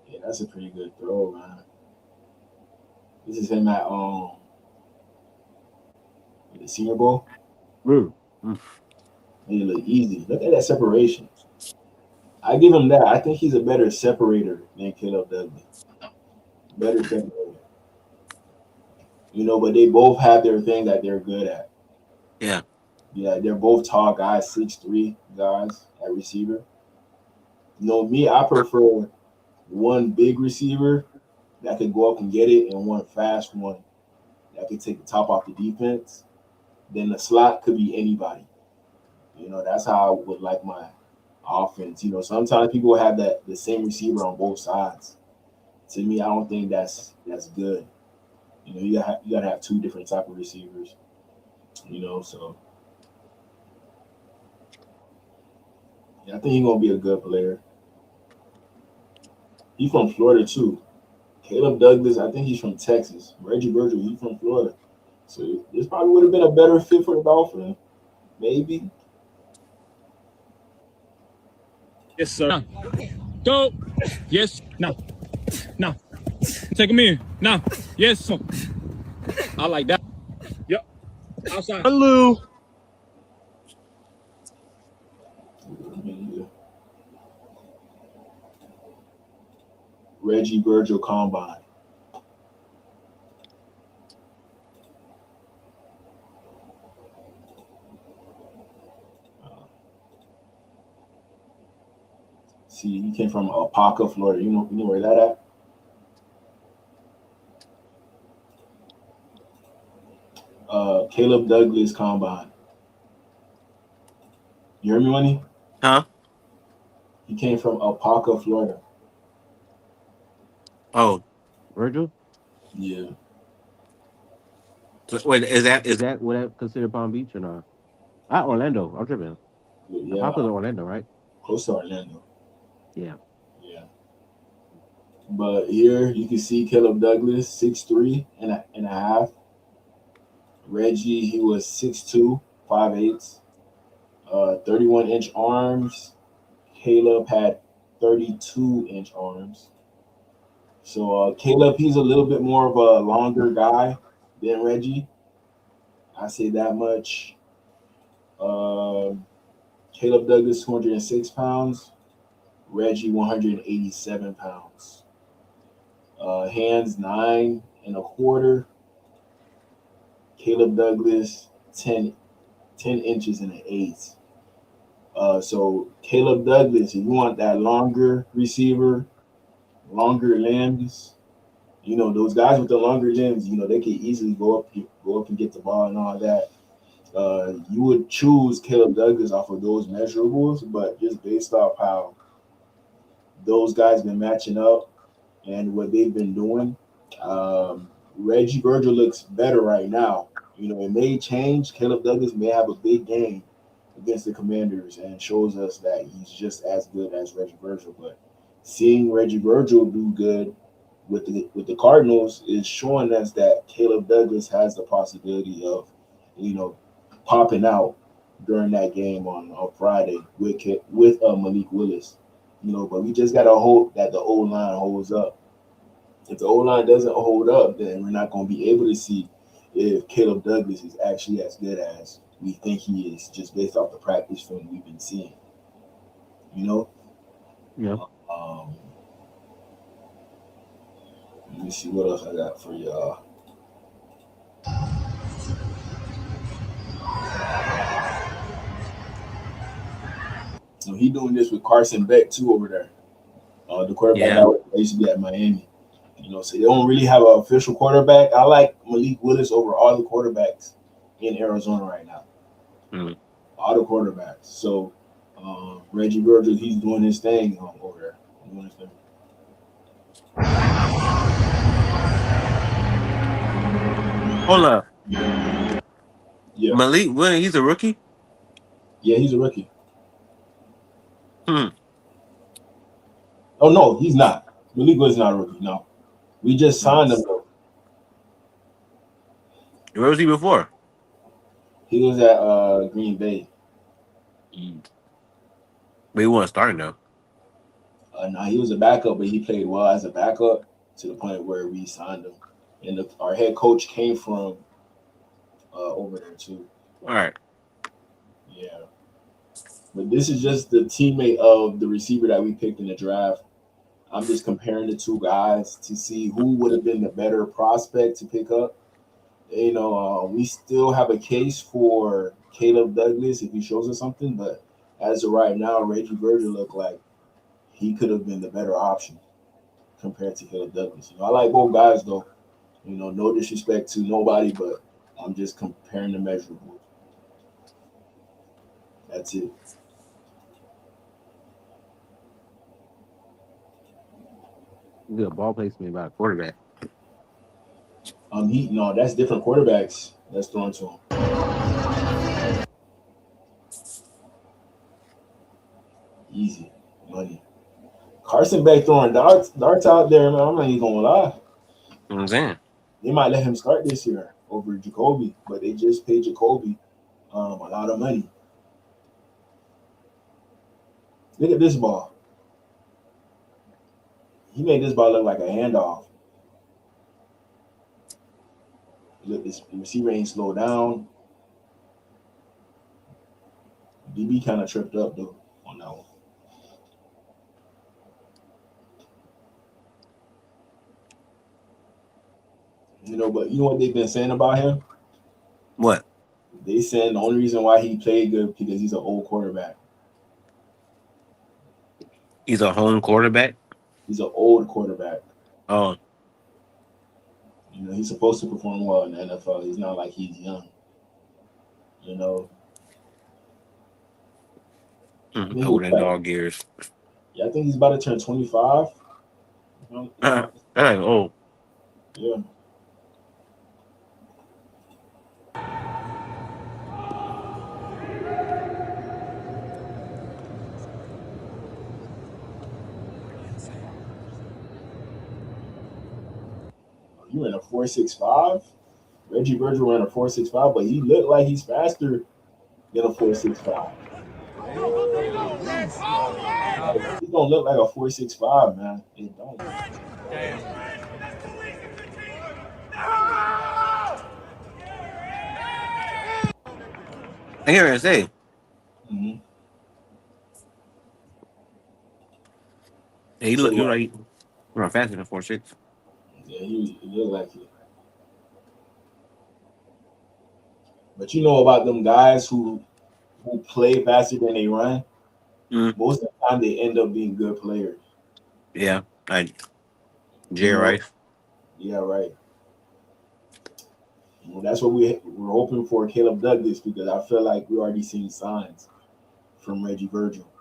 Yeah, that's a pretty good throw, man. This is him at the Senior Bowl. He look easy. Look at that separation. I give him that. I think he's a better separator than Caleb Douglas. Better separator. You know, but they both have their thing that they're good at. Yeah. Yeah, they're both tall guys, 6'3" guys at receiver. You know, me, I prefer one big receiver that could go up and get it and one fast one that could take the top off the defense. Then the slot could be anybody. You know, that's how I would like my offense. You know, sometimes people have the same receiver on both sides. To me, I don't think that's good. You know, you gotta have two different type of receivers. You know, so yeah, I think he's gonna be a good player. He's from Florida too. Caleb Douglas, I think he's from Texas. Reggie Virgil, he's from Florida. So this probably would have been a better fit for the Dolphins, maybe. Yes, sir. Go. Yes. No. No. Take him in. No. Yes, sir. I like that. Yep. Outside. Hello. Reggie Virgil Combine. See, he came from Apopka, Florida. You know where that at? Caleb Douglas Combine. You hear me, Money? Huh? He came from Apopka, Florida. Oh, Virgil? Yeah. So, wait, is that what that considered Palm Beach or not? Orlando. I'm tripping. Yeah. Papa's in Orlando, right? Close to Orlando. Yeah. Yeah. But here you can see Caleb Douglas, 6'3" and a half. Reggie, he was 6'2", 5'8", 31-inch arms. Caleb had 32-inch arms. So Caleb, he's a little bit more of a longer guy than Reggie. I say that much. Caleb Douglas, 206 pounds. Reggie, 187 pounds. Hands, 9 1/4. Caleb Douglas, 10 inches and an 8. So Caleb Douglas, if you want that longer receiver, longer limbs, you know, those guys with the longer limbs, you know, they can easily go up and get the ball and all that. You would choose Caleb Douglas off of those measurables, but just based off how those guys been matching up and what they've been doing, Reggie Virgil looks better right now. You know, it may change. Caleb Douglas may have a big game against the Commanders and shows us that he's just as good as Reggie Virgil. But seeing Reggie Virgil do good with the Cardinals is showing us that Caleb Douglas has the possibility of, you know, popping out during that game on Friday with Malik Willis. You know, but we just gotta hope that the O-line holds up. If the O-line doesn't hold up, then we're not going to be able to see if Caleb Douglas is actually as good as we think he is, just based off the practice film we've been seeing. You know? Yeah. Let me see what else I got for y'all. So he doing this with Carson Beck too over there. The quarterback that used to be at Miami. You know, so they don't really have an official quarterback. I like Malik Willis over all the quarterbacks in Arizona right now. All the quarterbacks. So Reggie Virgil, he's doing his thing over there. Doing his thing. Hold up. Yeah. Malik Willis, he's a rookie? Yeah, he's a rookie. Oh no, he's not. Malik Willis is not a rookie. No, we just signed him though. Where was he before? He was at Green Bay. But he wasn't starting though. No, he was a backup, but he played well as a backup to the point where we signed him. And our head coach came from over there too. All right. Yeah. But this is just the teammate of the receiver that we picked in the draft. I'm just comparing the two guys to see who would have been the better prospect to pick up. You know, we still have a case for Caleb Douglas if he shows us something, but as of right now, Reggie Virgil looked like he could have been the better option compared to Caleb Douglas. You know, I like both guys though. You know, no disrespect to nobody, but I'm just comparing the measurables. That's it. Good ball placement by a quarterback. That's different quarterbacks that's thrown to him. Easy money. Carson Beck throwing darts out there, man. I'm not even gonna lie. You know what I'm saying? They might let him start this year over Jacoby, but they just paid Jacoby a lot of money. Look at this ball. He made this ball look like a handoff. Look, this receiver ain't slowed down. DB kind of tripped up though on that one. You know, but you know what they've been saying about him? What? They saying the only reason why he played good because he's an old quarterback. He's a home quarterback? He's an old quarterback. Oh. You know, he's supposed to perform well in the NFL. He's not like he's young. You know. Old in dog years. Yeah, I think he's about to turn 25. Oh. Yeah. You ran a 4.65. Reggie Virgil ran a 4.65, but he looked like he's faster than a 4.65. He don't look like a 4.65, man. It don't. I hear what I say. Mm-hmm. Hey, you're right. You run faster than 4.6. Yeah, he looked like it. But you know about them guys who play faster than they run? Most of the time they end up being good players. Yeah, Jay Rice. Yeah, right. Well, that's what we're hoping for Caleb Douglas, because I feel like we already seen signs from Reggie Virgil.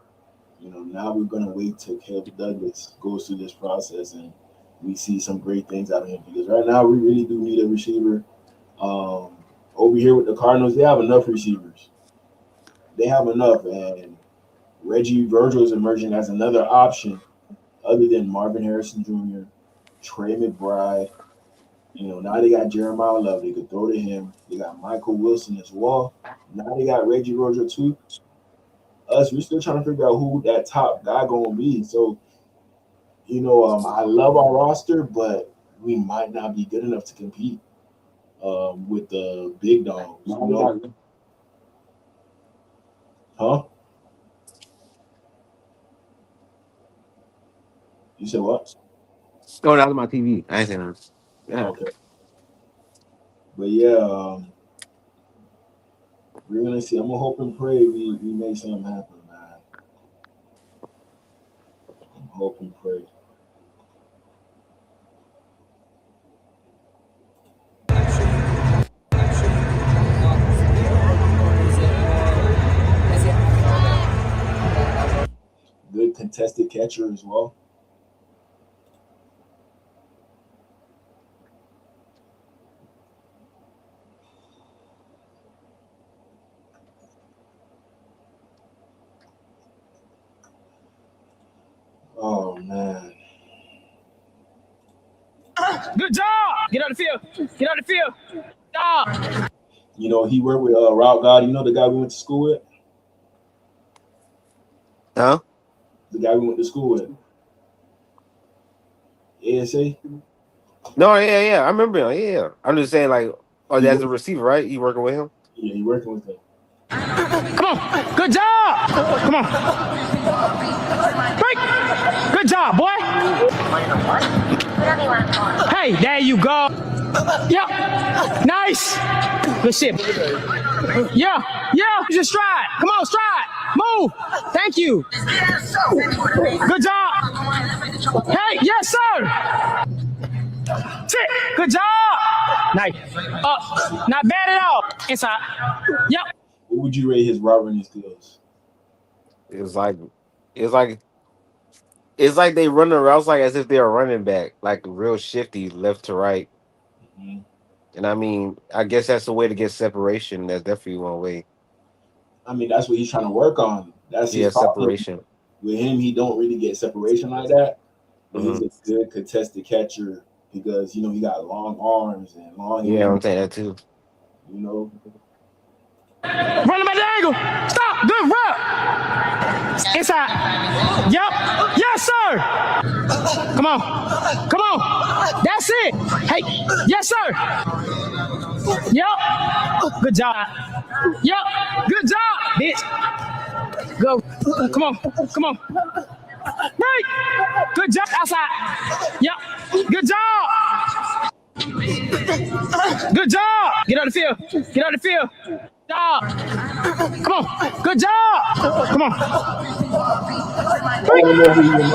You know, now we're gonna wait till Caleb Douglas goes through this process and we see some great things out of him, because right now we really do need a receiver. Over here with the Cardinals, they have enough receivers. They have enough, and Reggie Virgil is emerging as another option other than Marvin Harrison Jr., Trey McBride. You know, now they got Jeremiah Love. They could throw to him. They got Michael Wilson as well. Now they got Reggie Virgil too. We're still trying to figure out who that top guy going to be. So, you know, I love our roster, but we might not be good enough to compete. with the big dogs. You know? Huh? You said what? Oh, that was my TV. I ain't saying nothing. Yeah. Okay. But yeah, we're gonna see. I'm gonna hope and pray we make something happen, man. I'm hope and pray. Good contested catcher as well. Oh man. Good job. Get out the field. Get out the field. Stop. You know, he worked with Route God. You know the guy we went to school with? Huh? The guy we went to school with. ASA? No, yeah. I remember him. Yeah. I'm just saying, like, oh, that's a receiver, right? You working with him? Yeah, he working with him. Come on. Good job. Come on. Break. Good job, boy. Hey, there you go. Yep. Nice. Good shit. Yeah. Just stride. Come on, stride. Move. Thank you. Good job. Hey, yes, sir. Good job. Nice. Not bad at all. Inside. Yep. What would you rate his route running skills? It's like they run the routes like as if they're a running back, like real shifty left to right. Mm-hmm. And I mean, I guess that's the way to get separation. That's definitely one way. I mean, that's what he's trying to work on. That's his separation. With him, he don't really get separation like that. But he's a good contested catcher because you know he got long arms and long. Yeah, I'm saying that too. You know. Run him at the angle. Stop. Good rep. Inside. Yep. Yes, sir. Come on. Come on. That's it. Hey. Yes, sir. Yep. Good job. Yep. Good job, bitch. Go. Come on. Come on. Right. Good job. Outside. Yep. Good job. Good job. Get out the field. Get out the field. Job. Come on. Good job. Come on.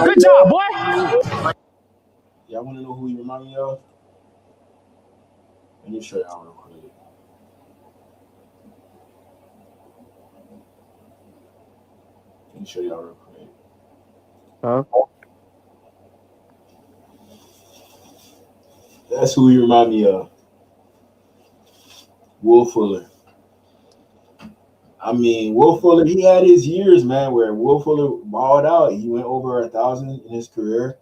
Good job, boy. Y'all want to know who he remind me of? Let me show y'all real quick. Let me show y'all real quick. Huh? That's who he remind me of. Will Fuller. I mean, Will Fuller, he had his years, man, where Will Fuller balled out. He went over 1,000 in his career.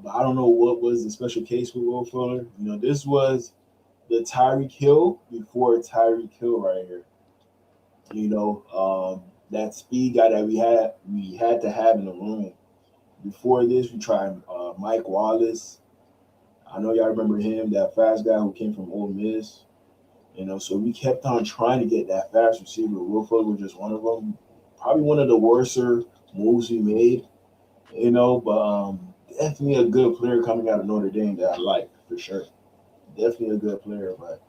But I don't know what was the special case with Will Fuller. You know, this was the Tyreek Hill before Tyreek Hill right here. You know, that speed guy that we had to have in the room. Before this, we tried Mike Wallace. I know y'all remember him, that fast guy who came from Ole Miss. You know, so we kept on trying to get that fast receiver. Will Fuller was just one of them. Probably one of the worser moves we made. You know, but definitely a good player coming out of Notre Dame that I like for sure. Definitely a good player, but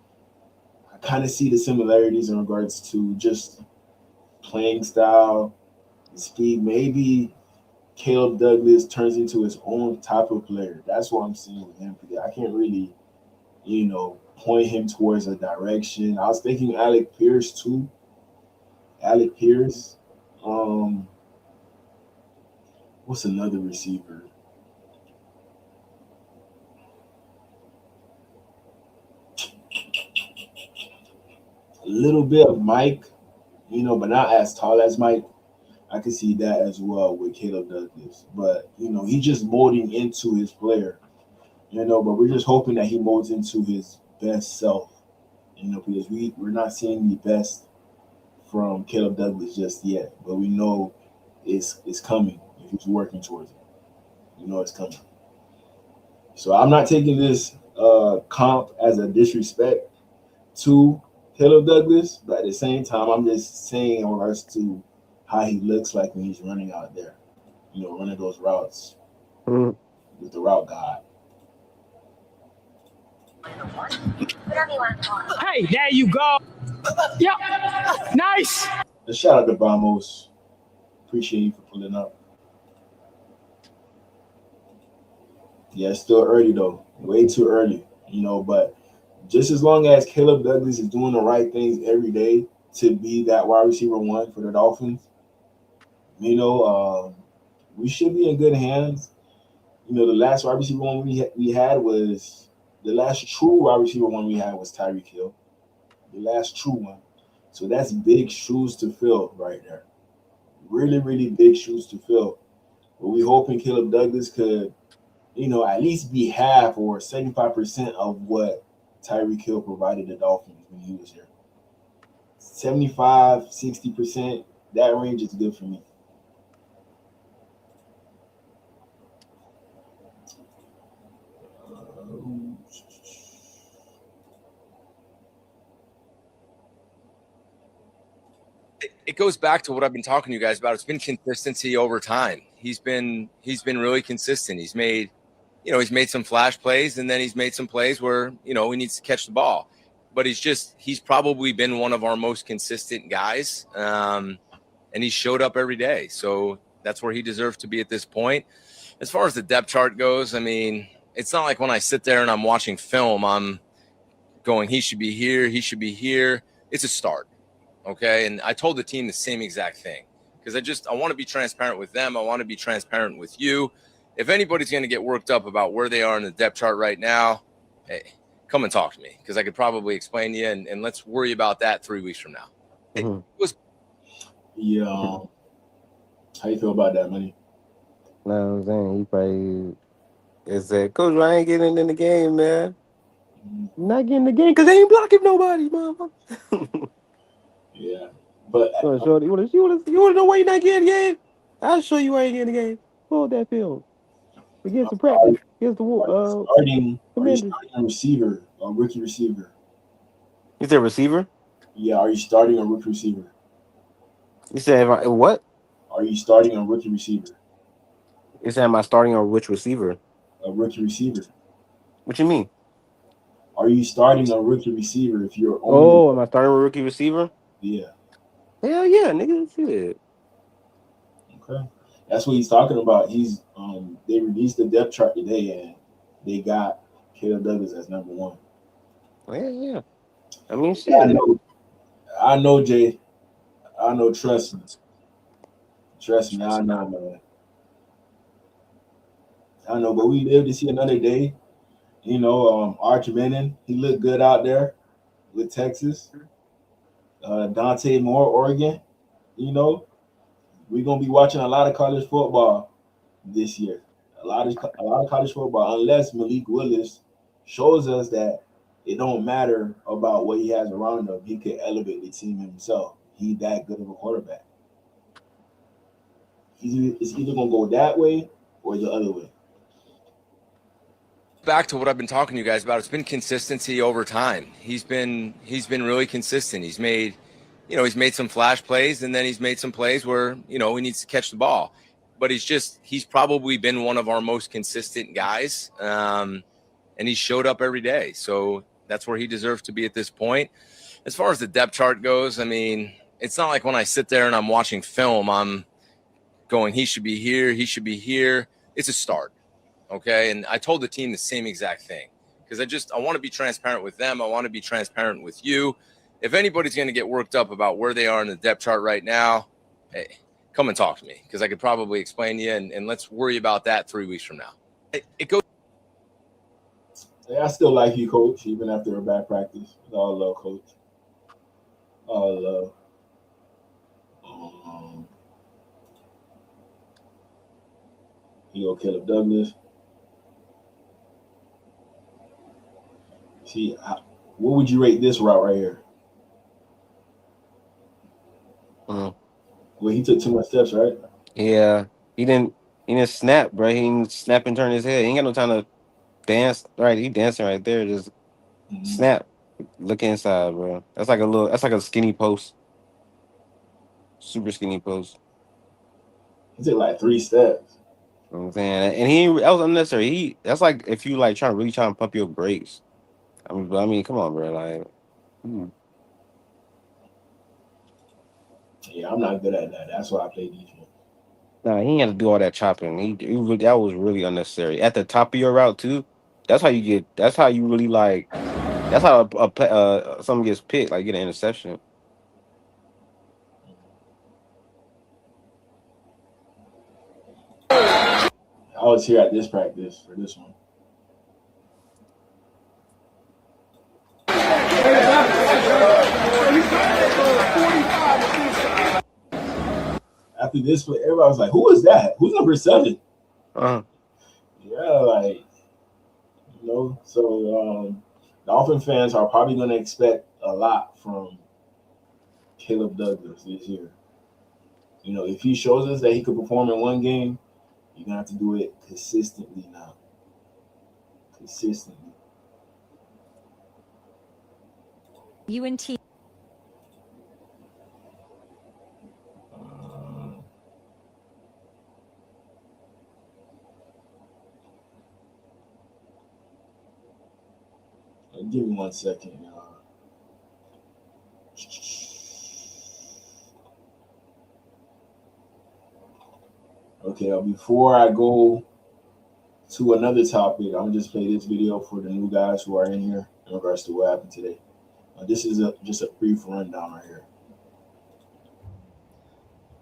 I kind of see the similarities in regards to just playing style, speed. Maybe Caleb Douglas turns into his own type of player. That's what I'm seeing with him. I can't really, you know, point him towards a direction. I was thinking Alec Pierce too. Alec Pierce. What's another receiver? A little bit of Mike, you know, but not as tall as Mike. I can see that as well with Caleb Douglas. But, you know, he's just molding into his player, you know, but we're just hoping that he molds into his best self, you know, because we're not seeing the best from Caleb Douglas just yet, but we know it's coming if he's working towards it. You know it's coming. So I'm not taking this comp as a disrespect. to Caleb Douglas, but at the same time, I'm just saying in regards to how he looks like when he's running out there, running those routes with the route god. Hey, there you go. Yep. Nice. A shout out to Vamos. Appreciate you for pulling up. Yeah, it's still early though. Way too early, but just as long as Caleb Douglas is doing the right things every day to be that wide receiver one for the Dolphins, we should be in good hands. The last wide receiver one we had was the last true wide receiver one we had was Tyreek Hill. The last true one. So that's big shoes to fill right there. Really, really big shoes to fill. But we hoping Caleb Douglas could, at least be half or 75% of what Tyreek Hill provided the Dolphins when he was here. 75, 60%, that range is good for me. It goes back to what I've been talking to you guys about. It's been consistency over time. He's been really consistent. He's made some flash plays, and then he's made some plays where, he needs to catch the ball. But he's probably been one of our most consistent guys. And he showed up every day. So that's where he deserves to be at this point. As far as the depth chart goes, I mean, it's not like when I sit there and I'm watching film, I'm going, he should be here, he should be here. It's a start. Okay. And I told the team the same exact thing because I want to be transparent with them. I want to be transparent with you. If anybody's going to get worked up about where they are in the depth chart right now, hey, come and talk to me because I could probably explain to you, and let's worry about that 3 weeks from now. Yeah. How you feel about that, Money? No, I'm saying he probably said, Coach, I ain't getting in the game, man. I'm not getting in the game because they ain't blocking nobody, motherfucker. Yeah. But you want to know why you're not getting in the game? I'll show you why you ain't getting in the game. Hold that film. Against the practice. Against the are you starting a receiver, a rookie receiver? Is there a receiver? Yeah, are you starting a rookie receiver? You said what? Are you starting a rookie receiver? You said am I starting a which receiver? A rookie receiver. What you mean? Are you starting a rookie receiver if you're only... am I starting a rookie receiver? Yeah. Hell yeah, nigga. Shit. Okay. That's what he's talking about. He's they released the depth chart today and they got Caleb Douglas as number one. Yeah. I mean, shit. I know, Jay. I know. Trust me. I know, man. I know, but we live to see another day. Arch Manning, he looked good out there with Texas. Dante Moore, Oregon. We're gonna be watching a lot of college football this year. A lot of college football, unless Malik Willis shows us that it don't matter about what he has around him. He could elevate the team himself. He's that good of a quarterback. It's either gonna go that way or the other way. Back to what I've been talking to you guys about. It's been consistency over time. He's been really consistent. He's made some flash plays, and then he's made some plays where, he needs to catch the ball. But he's probably been one of our most consistent guys. And he showed up every day. So that's where he deserves to be at this point. As far as the depth chart goes, I mean, it's not like when I sit there and I'm watching film, I'm going, he should be here, he should be here. It's a start. Okay. And I told the team the same exact thing because I want to be transparent with them. I want to be transparent with you. If anybody's going to get worked up about where they are in the depth chart right now, hey, come and talk to me because I could probably explain to you, and let's worry about that 3 weeks from now. It goes. Yeah, I still like you, Coach, even after a bad practice. All love, Coach. All love. Caleb Douglas. See, what would you rate this route right here? Well, he took too much steps, right? Yeah, he didn't snap, bro. He didn't snap and turn his head. He ain't got no time to dance. Right, he dancing right there. Just snap. Look inside, bro. That's like a little. That's like a skinny post. Super skinny post. He took like 3 steps. You know what I'm saying, and he that was unnecessary. That's like if you like really trying to pump your brakes. I mean, come on, bro. Like, Yeah, I'm not good at that. That's why I play defense. nah, he ain't had to do all that chopping. That was really unnecessary. At the top of your route too. That's how you get. That's how you really like. That's how someone gets picked. Like get an interception. I was here at this practice for this one. After this, everybody was like, "Who is that? Who's number 7?" Yeah, like So Dolphin fans are probably going to expect a lot from Caleb Douglas this year. If he shows us that he could perform in one game, you're gonna have to do it consistently now. Consistently. UNT. Give me 1 second. Okay, before I go to another topic, I'm gonna just play this video for the new guys who are in here in regards to what happened today. This is just a brief rundown right here.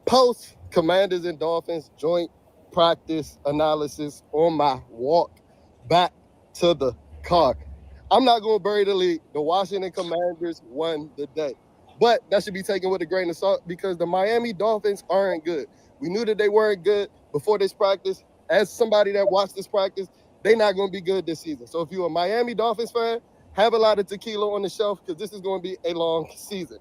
Post Commanders and Dolphins joint practice analysis on my walk back to the car. I'm not going to bury the lead. The Washington Commanders won the day. But that should be taken with a grain of salt because the Miami Dolphins aren't good. We knew that they weren't good before this practice. As somebody that watched this practice, they're not going to be good this season. So if you're a Miami Dolphins fan, have a lot of tequila on the shelf because this is going to be a long season.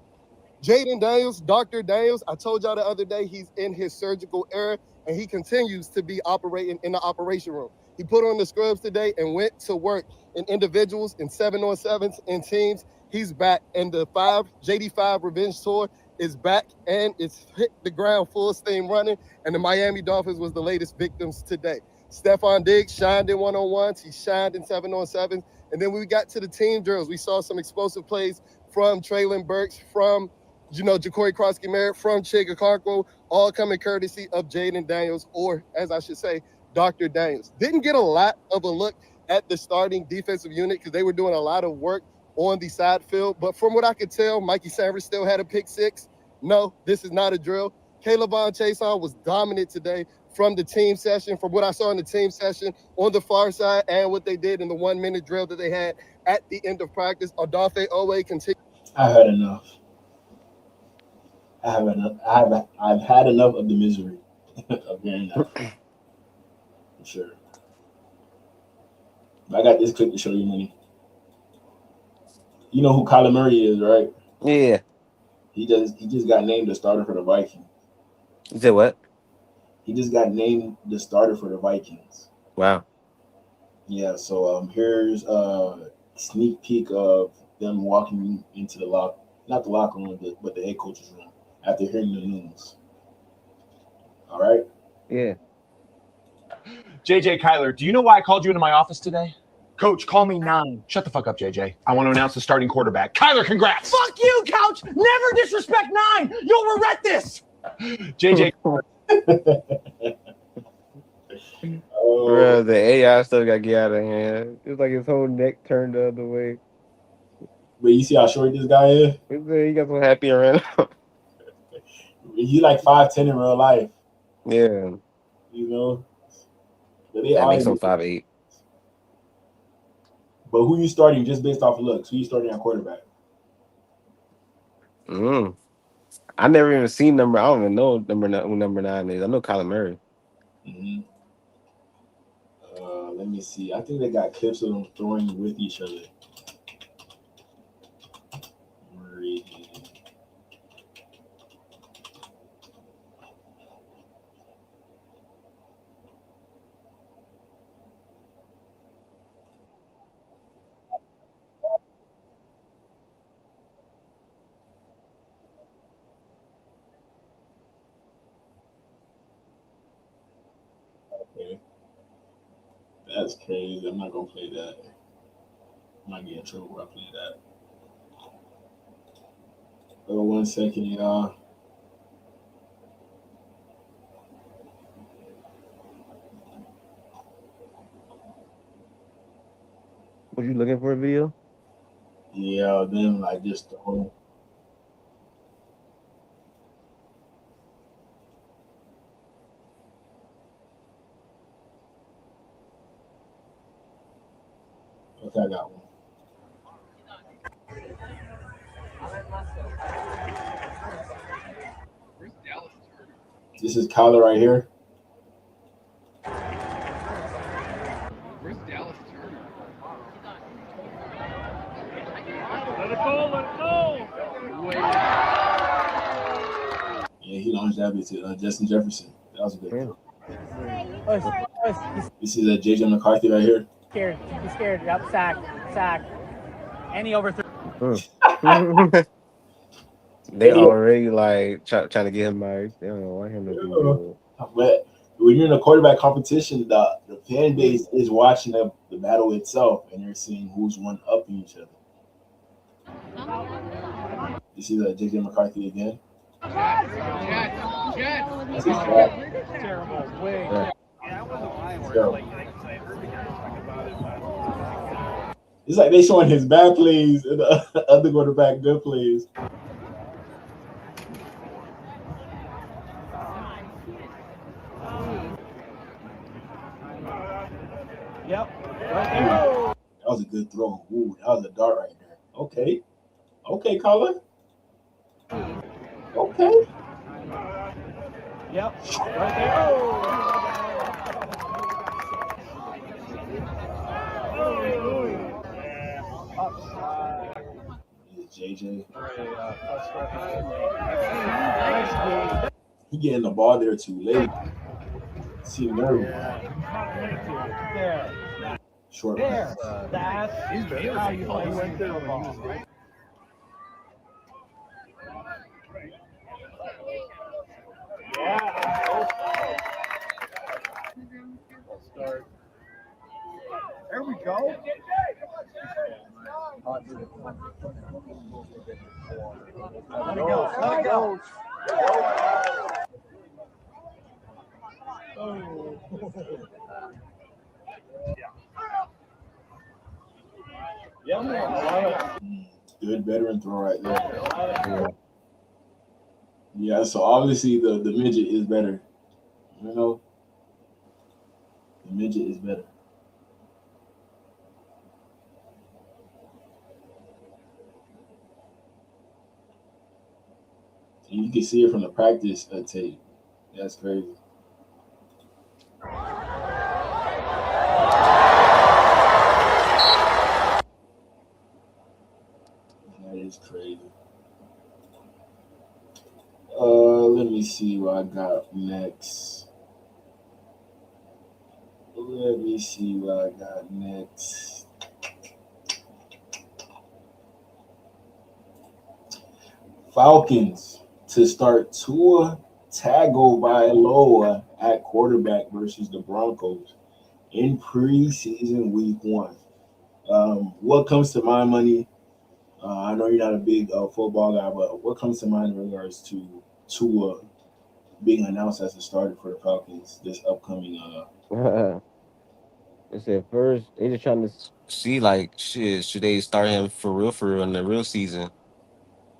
Jaden Daniels, Dr. Daniels, I told y'all the other day he's in his surgical era, and he continues to be operating in the operation room. He put on the scrubs today and went to work in individuals, in 7-on-7s, in teams. He's back, and the JD5 Revenge Tour is back, and it's hit the ground full steam running, and the Miami Dolphins was the latest victims today. Stephon Diggs shined in 1-on-1s. He shined in 7-on-7s. And then when we got to the team drills, we saw some explosive plays from Traylon Burks, from Ja'Cory Krosky-Merritt, from Chig Okonkwo, all coming courtesy of Jaden Daniels, or as I should say, Dr. Daniels. Didn't get a lot of a look at the starting defensive unit because they were doing a lot of work on the side field. But from what I could tell, Mikey Sanders still had a pick 6. No, this is not a drill. Calebon Chason was dominant today from the team session, from what I saw in the team session on the far side and what they did in the 1-minute drill that they had at the end of practice. Odafe Owe continued. I had enough. I've had enough of the misery of hearing that. For sure. But I got this clip to show you, money. You know who Kyler Murray is, right? Yeah. He just got named the starter for the Vikings. You said what? He just got named the starter for the Vikings. Wow. Yeah. So here's a sneak peek of them walking into not the locker room, but the head coach's room after hearing the news. All right. Yeah. JJ Kyler, do you know why I called you into my office today? Coach, call me 9. Shut the fuck up, JJ. I want to announce the starting quarterback. Kyler, congrats. Fuck you, Couch. Never disrespect 9. You'll regret this. JJ. Bro, the AI still got to get out of hand. It's like his whole neck turned the other way. But you see how short this guy is? He got so happy around. He's like 5'10" in real life. Yeah. But that makes him 5'8". But who you starting just based off of looks? Who you starting at quarterback? I never even seen I don't even know who number 9 is. I know Kyler Murray. Mm-hmm. Let me see. I think they got clips of them throwing with each other. Murray. That's crazy. I'm not gonna play that. I might get in trouble if I play that. Oh, 1 second, y'all. Was you looking for a video? Yeah, then like just the whole. Okay, I got one. This is Kyler right here. Where's Dallas Turner? Let it go, let it go. Yeah, he launched that bit to Justin Jefferson. That was a good throw. This is JJ McCarthy right here. Scared. He's scared. Yep, sack. Any overthrow. They already like trying to get him married. They don't want him to be good. But when you're in a quarterback competition, the fan base is watching the battle itself, and they're seeing who's one up in each other. You see that JJ McCarthy again? Jets. Terrible. Way. Terrible. It's like they showing his bad plays and the other quarterback good plays. Yep. That was a good throw. Ooh, that was a dart right there. Okay, Colin. Okay. Yep. Right there. JJ. He getting the ball there too late. See the nerve. There. Short There. pass. That's how you play football. Start. There we go. Let it go. Let it go. Good veteran throw right there. Yeah, so obviously the midget is better. You know, the midget is better. And you can see it from the practice tape. That's crazy. That is crazy. Let me see what I got next. Falcons to start Tua Tagovailoa at quarterback versus the Broncos in preseason week 1. What comes to my money? I know you're not a big football guy, but what comes to mind in regards to Tua being announced as a starter for the Falcons this upcoming? They said first they just trying to see like shit. Should they start him for real in the real season?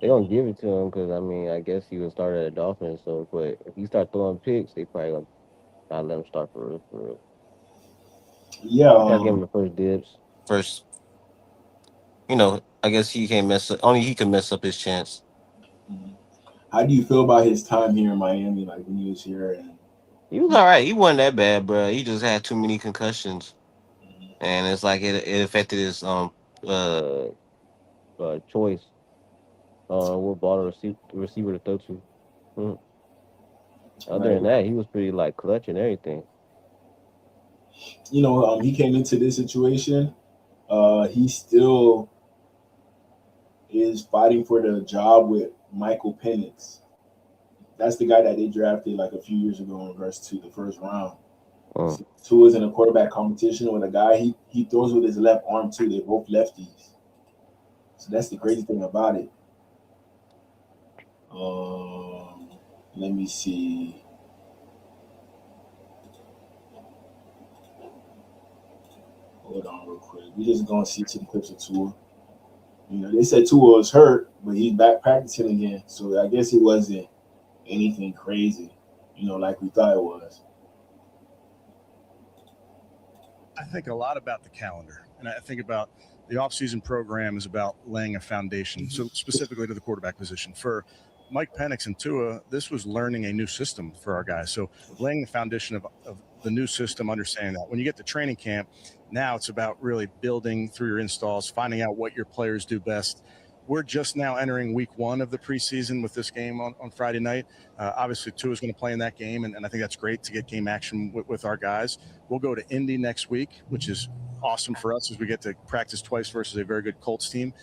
They don't give it to him because I mean I guess he was started at the Dolphins. So, but if he start throwing picks, they probably gonna not let him start for real. For real. Yeah, Gotta give him the first dibs. First, I guess he can't mess up. Only he can mess up his chance. How do you feel about his time here in Miami? Like when he was here, and He was all right. He wasn't that bad, bro. He just had too many concussions, and it's like it affected his uh choice what ball to receiver to throw to. Other than that, he was pretty like clutch and everything. he came into this situation. He still is fighting for the job with Michael Penix. That's the guy that they drafted like a few years ago in regards to the first round. Oh. Tua's in a quarterback competition with a guy he throws with his left arm too. They're both lefties. So that's the crazy thing about it. Let me see. Hold on real quick. We're just gonna see some clips of Tua. You know, they said Tua was hurt, but he's back practicing again. So I guess it wasn't anything crazy, you know, like we thought it was. I think a lot about the calendar, and I think about the offseason program is about laying a foundation, so specifically to the quarterback position. For Mike Penix and Tua, this was learning a new system for our guys. So laying the foundation of the new system, understanding that. When you get to training camp, now it's about really building through your installs, finding out what your players do best. We're just now entering week 1 of the preseason with this game on Friday night. Obviously, Tua is going to play in that game, and I think that's great to get game action with our guys. We'll go to Indy next week, which is awesome for us as we get to practice twice versus a very good Colts team.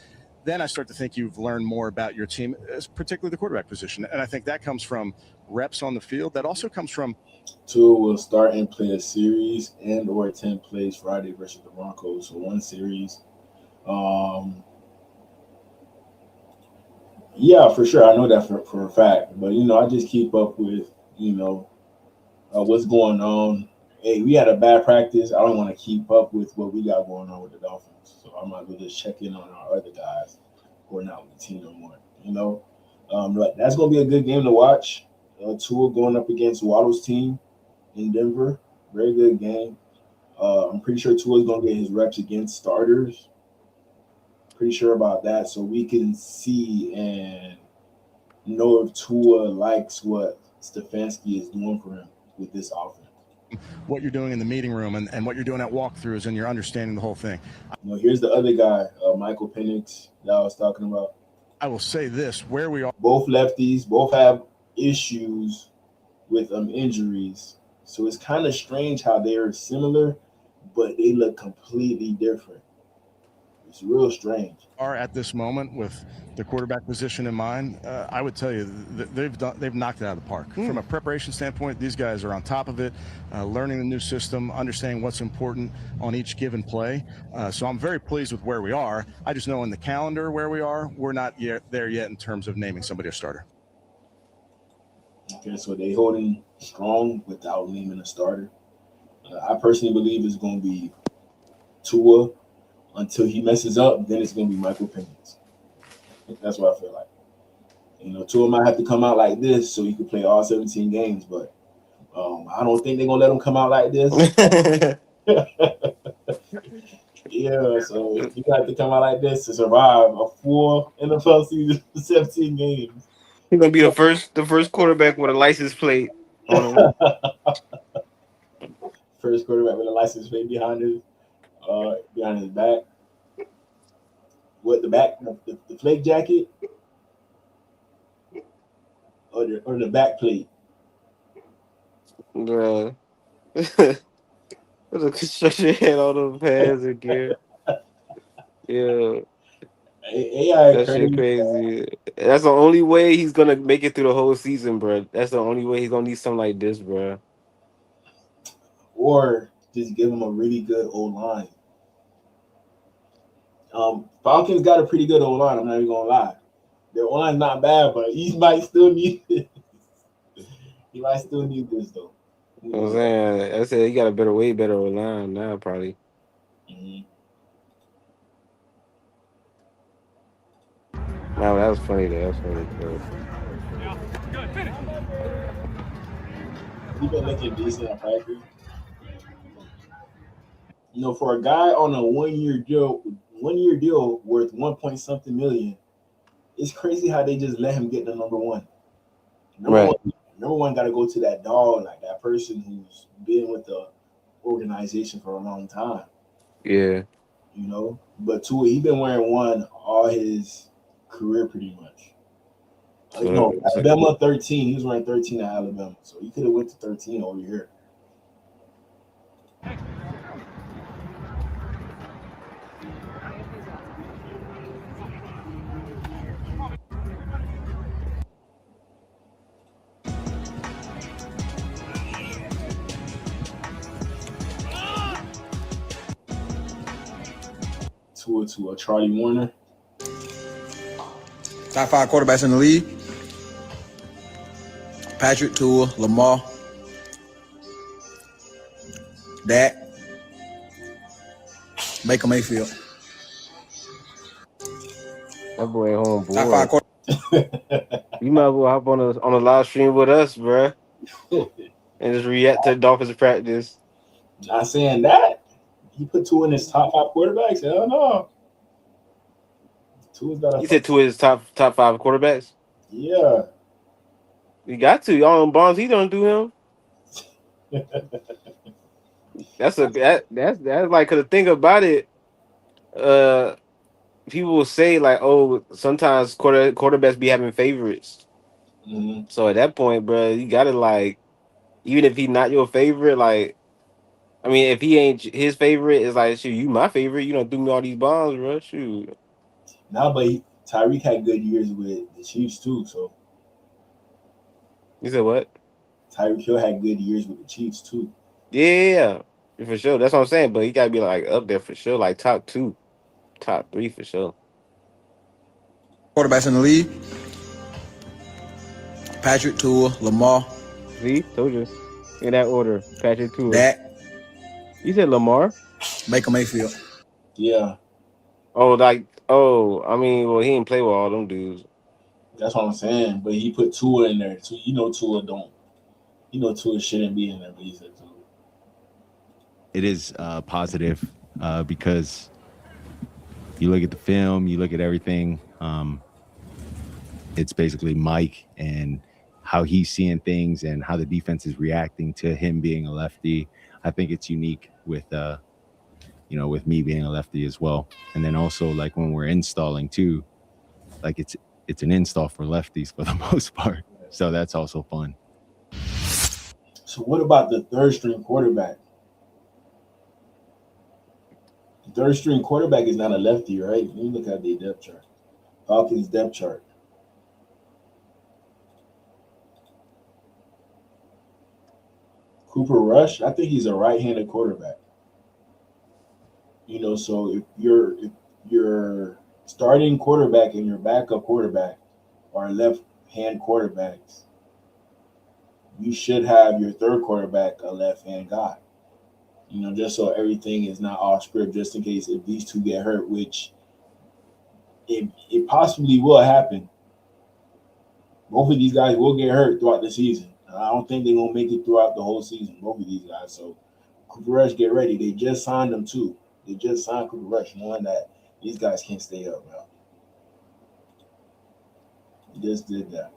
Then I start to think you've learned more about your team, particularly the quarterback position. And I think that comes from reps on the field. That also comes from Tua will start and play a series and or 10 plays Friday versus the Broncos. So 1 series. Yeah, for sure. I know that for a fact. But, you know, I just keep up with, you know, what's going on. Hey, we had a bad practice. I don't want to keep up with what we got going on with the Dolphins. So I might as well just check in on our other guys who are not with the team no more, you know. But that's going to be a good game to watch. Tua going up against Waddle's team in Denver. Very good game. I'm pretty sure Tua's going to get his reps against starters. Pretty sure about that. So we can see and know if Tua likes what Stefanski is doing for him with this offense. what you're doing in the meeting room and what you're doing at walkthroughs, and you're understanding the whole thing. You know, here's the other guy, Michael Penix, that I was talking about. I will say this, where we are. Both lefties, both have issues with injuries. So it's kind of strange how they're similar, but they look completely different. It's real strange. Are at this moment with the quarterback position in mind, I would tell you they've knocked it out of the park. From a preparation standpoint, these guys are on top of it, learning the new system, understanding what's important on each given play. So I'm very pleased with where we are. I just know in the calendar where we are, we're not there yet in terms of naming somebody a starter. Okay, so they holding strong without naming a starter. I personally believe it's going to be Tua until he messes up. Then it's going to be Michael Penix. That's what I feel like. You know, Tua might have to come out like this so he can play all 17 games, but I don't think they're going to let him come out like this. Yeah, so he got to come out like this to survive a full NFL season, 17 games. He's gonna be the first quarterback with a license plate on him. First quarterback with a license plate behind his back. What, the back, the flake jacket, or the back plate? Bruh. There's a construction head on those pads and gear. Yeah. AI that shit crazy. That's the only way he's gonna make it through the whole season, bro. That's the only way he's gonna need something like this, bro. Or just give him a really good O-line. Falcons got a pretty good O-line, I'm not even gonna lie. Their O-line's not bad, but he might still need this. He might still need this though. You know what I'm saying? I said he got a way better O-line now, probably. Mm-hmm. No, that was funny though. That was funny. He been looking decent at practice. You know, for a guy on a one-year deal worth 1-point-something million, it's crazy how they just let him get the number one. Number one got to go to that dog, like that person who's been with the organization for a long time. Yeah. You know, but Tua, he been wearing one all his career pretty much. No, Alabama 13. He was wearing 13 at Alabama, so he could have went to 13 over here. Tua to Charlie Warner. Top 5 quarterbacks in the league. Patrick, Tua, Lamar, Dak, Baker Mayfield. That boy home Top 5 bored. You might as well hop on a live stream with us, bruh, and just react to the Dolphins practice. Not saying that. He put Tua in his top 5 quarterbacks. Hell no. Tua's got You said Tua is top 5 quarterbacks. Yeah. You got to. Y'all on Bonds, he don't do him. That's like, cause the thing about it, people will say like, oh, sometimes quarterbacks be having favorites. Mm-hmm. So at that point, bro, you gotta like, even if he's not your favorite, like, I mean, if he ain't his favorite, it's like, shoot, you my favorite. You don't do me all these bombs, bro. Shoot. Nah, but Tyreek had good years with the Chiefs too. So You said what? Tyreek Hill had good years with the Chiefs too. Yeah, for sure. That's what I'm saying. But he gotta be like up there for sure, like top 2, top 3 for sure. Quarterbacks in the league. Patrick, Tua, Lamar. See, told you. In that order. Patrick, Tua. Dak. You said Lamar? Baker Mayfield. Yeah. Oh, I mean, well, he didn't play with all them dudes. That's what I'm saying. But he put Tua in there too. Tua don't. Tua shouldn't be in there, but he said Tua. It is positive because you look at the film, you look at everything. It's basically Mike and how he's seeing things and how the defense is reacting to him being a lefty. I think it's unique with with me being a lefty as well. And then also like when we're installing too, like it's an install for lefties for the most part. So that's also fun. So what about the third string quarterback? The third string quarterback is not a lefty, right? Let me look at the depth chart. Falcons depth chart. Cooper Rush, I think he's a right-handed quarterback. So if your starting quarterback and your backup quarterback are left-hand quarterbacks, you should have your third quarterback a left-hand guy. Just so everything is not off script, just in case if these two get hurt, which it possibly will happen. Both of these guys will get hurt throughout the season. I don't think they're gonna make it throughout the whole season, both of these guys. So Cooper Rush, get ready. They just signed them too. They just signed Cooper Rush, knowing that these guys can't stay up, man. They just did that.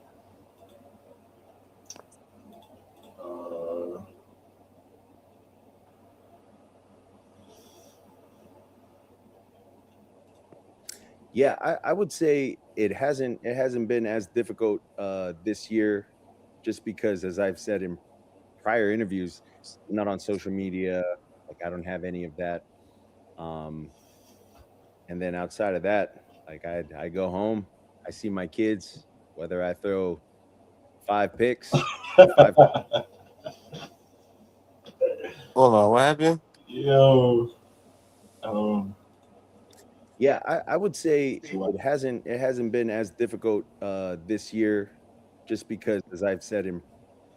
Yeah, I would say it hasn't been as difficult this year, just because, as I've said in prior interviews, I'm not on social media. Like I don't have any of that. And then outside of that, like I go home, I see my kids, whether I throw 5 picks. Hold on, what happened? Yo. Yeah, I would say it hasn't been as difficult this year, just because, as I've said in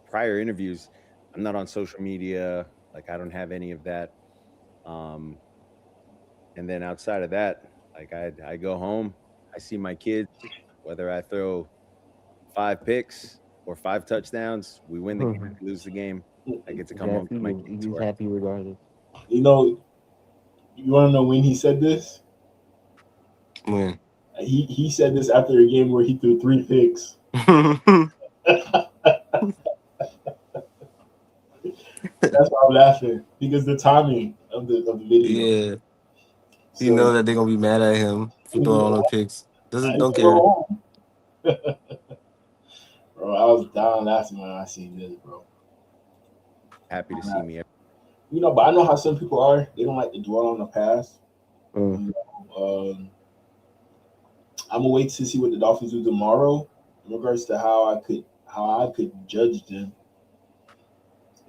prior interviews, I'm not on social media. Like I don't have any of that. And then outside of that, like I go home, I see my kids, whether I throw 5 picks or 5 touchdowns, we win the game, we lose the game. I get to come home to my kids. He's happy regardless. You want to know when he said this? When? He said this after a game where he threw 3 picks. That's why I'm laughing, because the timing of the video. Yeah. You know that they're gonna be mad at him for throwing all the picks. Don't care. Bro, I was down laughing when I seen this, bro. Happy to see me. But I know how some people are. They don't like to dwell on the past. I'm gonna wait to see what the Dolphins do tomorrow in regards to how I could judge them.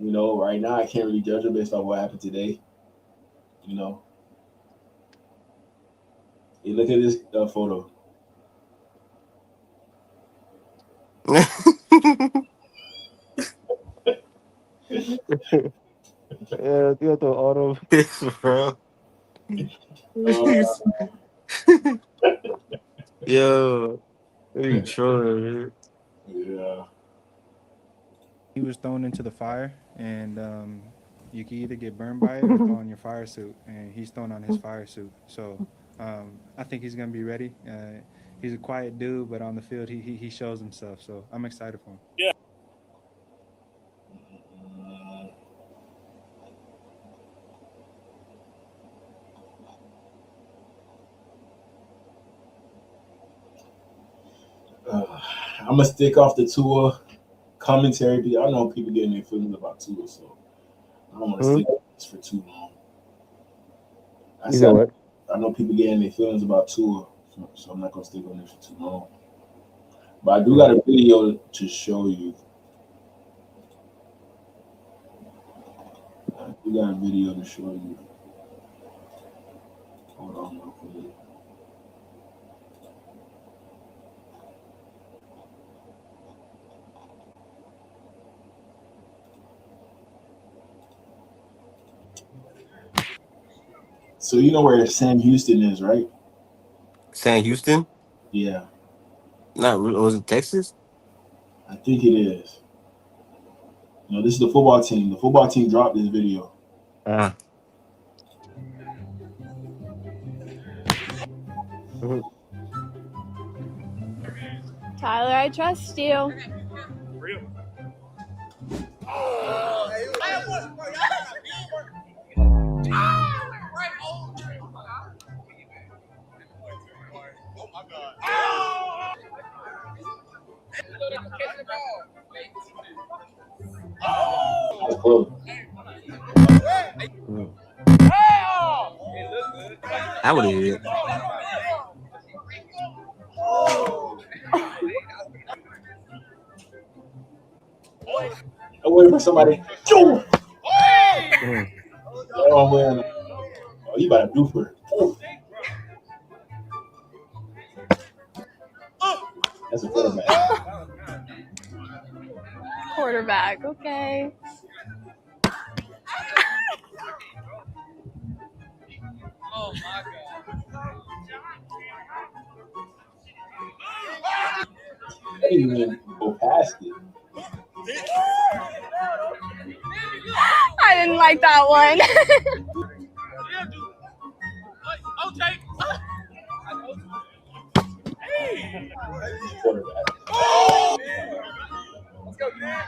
Right now I can't really judge them based on what happened today. Hey, look at this photo. Yeah, you have to auto this, bro. Yo, you trolling, Yeah. He was thrown into the fire, and you can either get burned by it or throw on your fire suit, and he's thrown on his fire suit. So I think he's gonna be ready. He's a quiet dude, but on the field he shows himself. So I'm excited for him. Yeah. I'm gonna stick off the Tua commentary. Because I know people getting their feelings about Tua, so I don't want to stick on this for too long. I said what? I know people getting their feelings about Tua, so I'm not gonna stick on this for too long. But I do got a video to show you. We got a video to show you. Hold on real quick. So you know where Sam Houston is, right? Sam Houston? Yeah, Not was it Texas? I think it is. No, this is the football team. The football team dropped this video. Tyler, I trust you. I would have. I'm waiting for somebody. Oh man! Oh, you about to do for it. That's a quarterback. Quarterback, okay. Oh my God. They didn't even go past it. I didn't like that one. Quarterback. Let's go, man.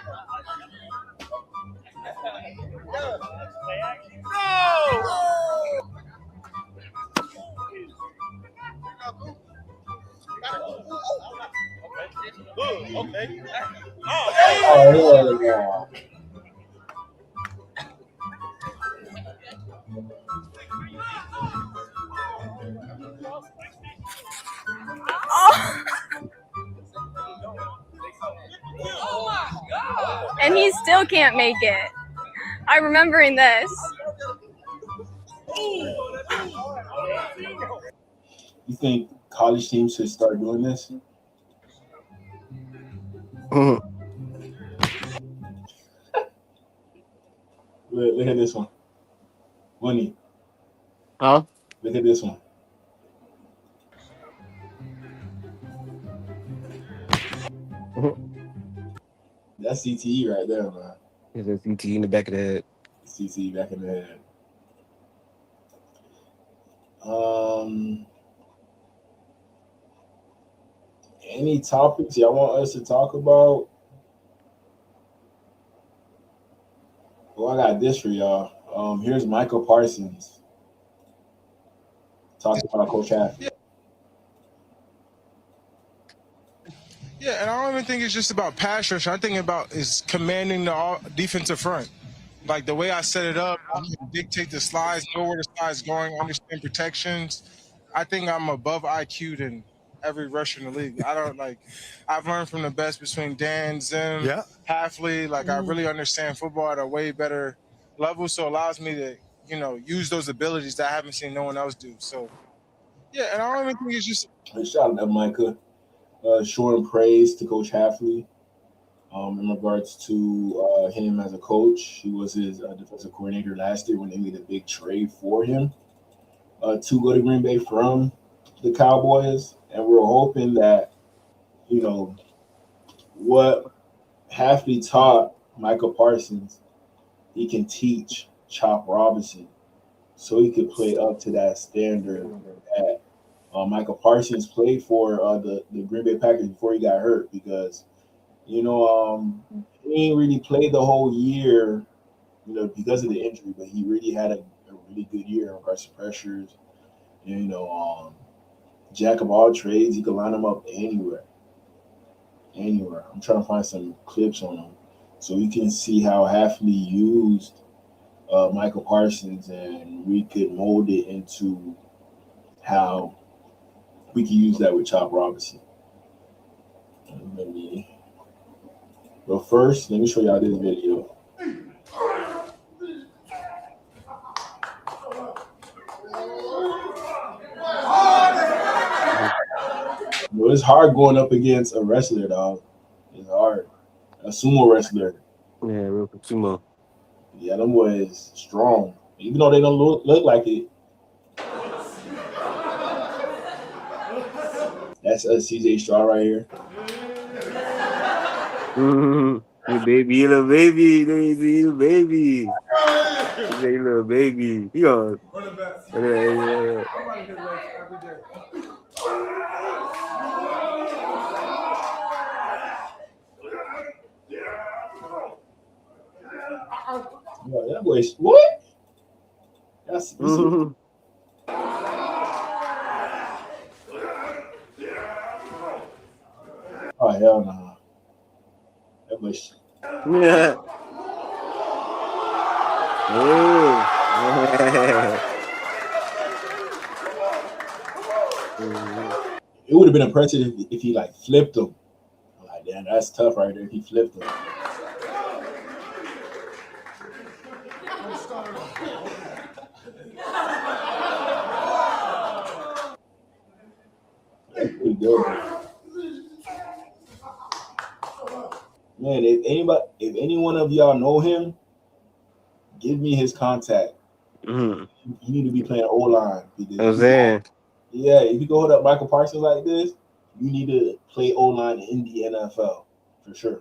Okay. Oh, yeah. Oh my God. And he still can't make it. I'm remembering this. You think college teams should start doing this? Look at this one. Money. Huh? Look at this one. That's CTE right there, man. Is a CTE in the back of the head? CTE back in the head. Any topics y'all want us to talk about? Well, I got this for y'all. Here's Michael Parsons talking about Coach Half. Yeah, and I don't even think it's just about pass rush. I think about is commanding the defensive front. Like the way I set it up, I can dictate the slides, know where the slide's going, understand protections. I think I'm above IQ than every rusher in the league. I don't like. I've learned from the best between Dan, Zim, Halfley. Like I really understand football at a way better level, so it allows me to, use those abilities that I haven't seen no one else do. So, Yeah, and I don't even think it's just. Shout out to Micah. Showing praise to Coach Halfley in regards to him as a coach. He was his defensive coordinator last year when they made a big trade for him to go to Green Bay from the Cowboys. And we're hoping that, what Halfley taught Michael Parsons, he can teach Chop Robinson so he could play up to that standard that Michael Parsons played for the Green Bay Packers before he got hurt, because he ain't really played the whole year, because of the injury, but he really had a really good year in regards to pressures. Jack of all trades, he could line him up anywhere. Anywhere. I'm trying to find some clips on him so we can see how Halfley used Michael Parsons, and we could mold it into how we can use that with Chop Robinson. But first, let me show y'all this video. It's hard going up against a wrestler, dog. It's hard. A sumo wrestler. Yeah, real sumo. Yeah, them boys strong. Even though they don't look like it. That's CJ Stroud right here. You baby, you little baby, you little baby. You little baby. He on. That boy's what? That's Mm-hmm. Oh hell no. That boy's Yeah. It would have been impressive if he like flipped him. I'm like, damn, that's tough right there. He flipped him. That's pretty good. Man, if any one of y'all know him, give me his contact. Mm-hmm. You need to be playing O-line. I'm saying. Yeah, if you go hold up Michael Parsons like this, you need to play O-line in the NFL for sure.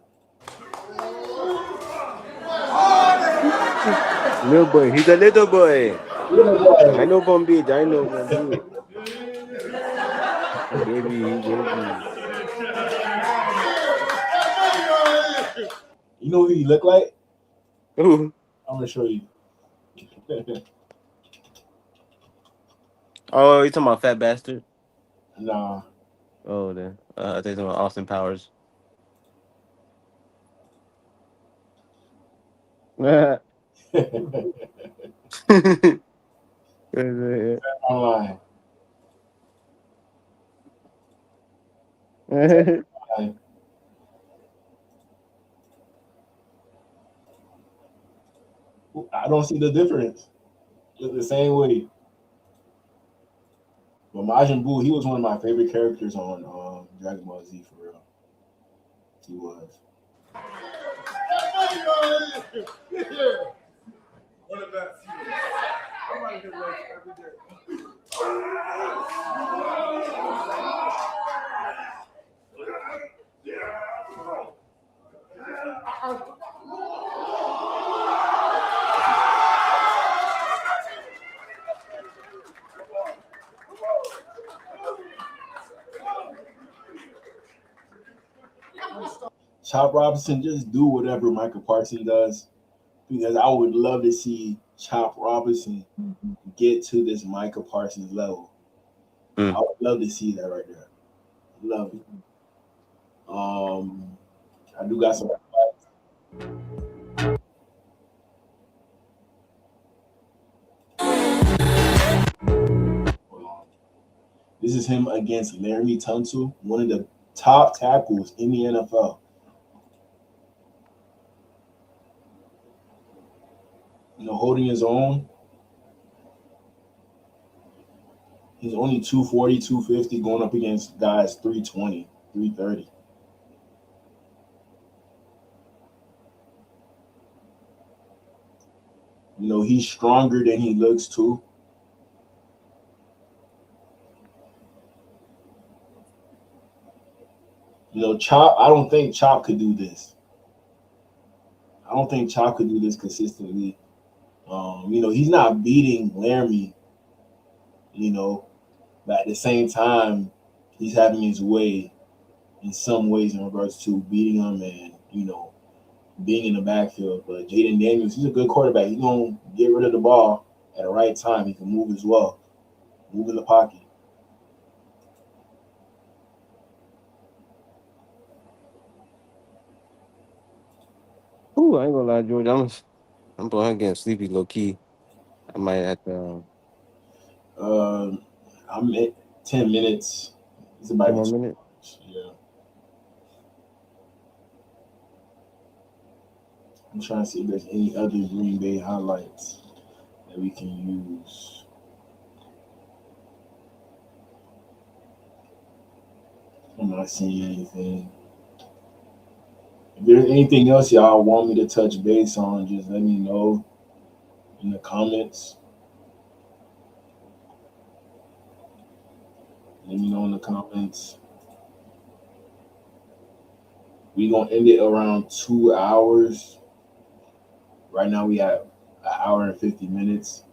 Little boy, he's a little boy. I know Bombay. I know Bombay. Baby. You know who he look like? Ooh. I'm gonna show you. Oh, you talking about Fat Bastard? Nah. Oh, then I think talking about Austin Powers. Online. I don't see the difference. It's the same way. But Majin Buu, he was one of my favorite characters on Dragon Ball Z for real. He was. Chop Robinson, just do whatever Michael Parsons does, because I would love to see Chop Robinson get to this Michael Parsons level. I would love to see that right there. Love it. I do got some. This is him against Laremy Tunsil, one of the top tackles in the NFL. Holding his own. He's only 240, 250 going up against guys 320, 330. You know, he's stronger than he looks too. You know, Chop, I don't think Chop could do this. I don't think Chop could do this consistently. You know, he's not beating Laramie, you know, but at the same time, he's having his way in some ways in regards to beating him and, you know, being in the backfield. But Jaden Daniels, he's a good quarterback. He's going to get rid of the ball at the right time. He can move as well, move in the pocket. Ooh, I ain't gonna lie, George. I'm getting sleepy low key. I might have to. I'm at 10 minutes. It's about 10 more minutes. Yeah. I'm trying to see if there's any other Green Bay highlights that we can use. I'm not seeing anything. If there's anything else y'all want me to touch base on, just let me know in the comments. Let me know in the comments. We're going to end it around 2 hours. Right now we have an hour and 50 minutes.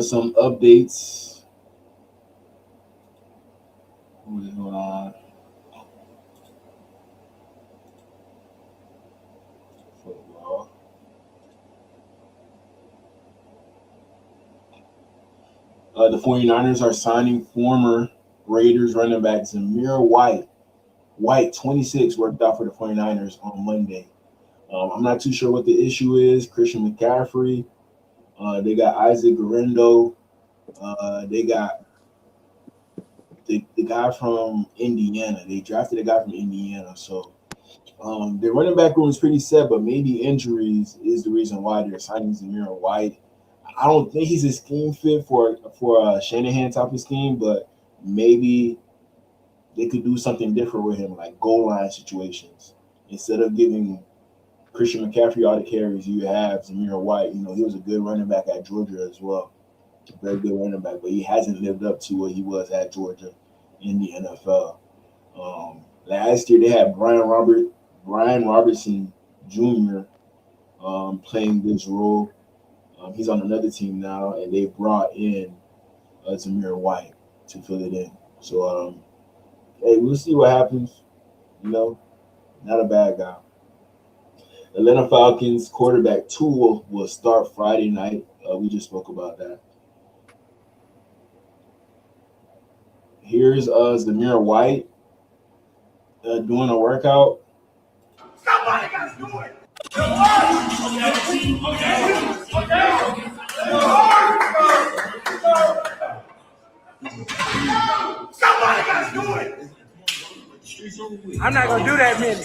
Some updates. What is going on? Football. The 49ers are signing former Raiders running back Zamir White. White, 26, worked out for the 49ers on Monday. I'm not too sure what the issue is. Christian McCaffrey. They got Isaac Guerrero. They got the guy from Indiana. They drafted a guy from Indiana. So their running back room is pretty set, but maybe injuries is the reason why they're signing Zamir White. I don't think he's a scheme fit for Shanahan type of scheme, but maybe they could do something different with him, like goal line situations. Instead of giving Christian McCaffrey all the carries, you have Zamir White. You know, he was a good running back at Georgia as well. Very good running back, but he hasn't lived up to what he was at Georgia in the NFL. Last year they had Brian Robertson Jr. Playing this role. He's on another team now, and they brought in Zamir White to fill it in. So, hey, we'll see what happens. You know, not a bad guy. Atlanta Falcons quarterback Tua will start Friday night. We just spoke about that. Here's Zamir White doing a workout. Somebody got to do it. Somebody got to do it. I'm not gonna do that many.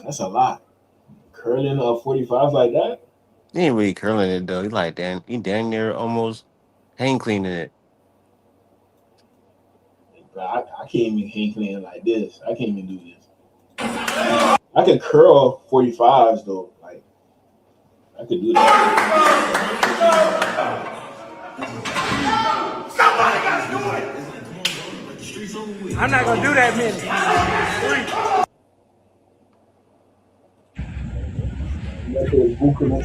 That's a lot. Curling 45 like that? He ain't really curling it though. He like dang near almost hang cleaning it. Bro, I can't even hang clean like this. I can't even do this. I can curl 45s though. Like I could do that. Somebody got to do it. I'm not gonna do that many. That's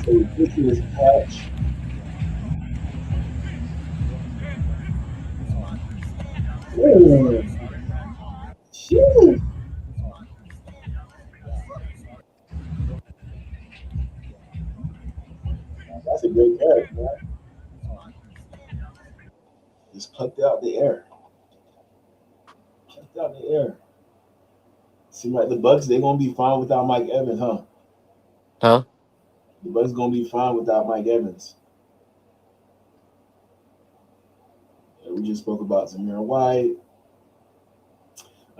a ridiculous catch. Ooh. Shoot. That's a great catch, man. Just plucked it out the air. Plucked out the air. Seems like the Bucks, they're gonna be fine without Mike Evans, huh? Huh? The Bucks gonna be fine without Mike Evans. We just spoke about Zamir White.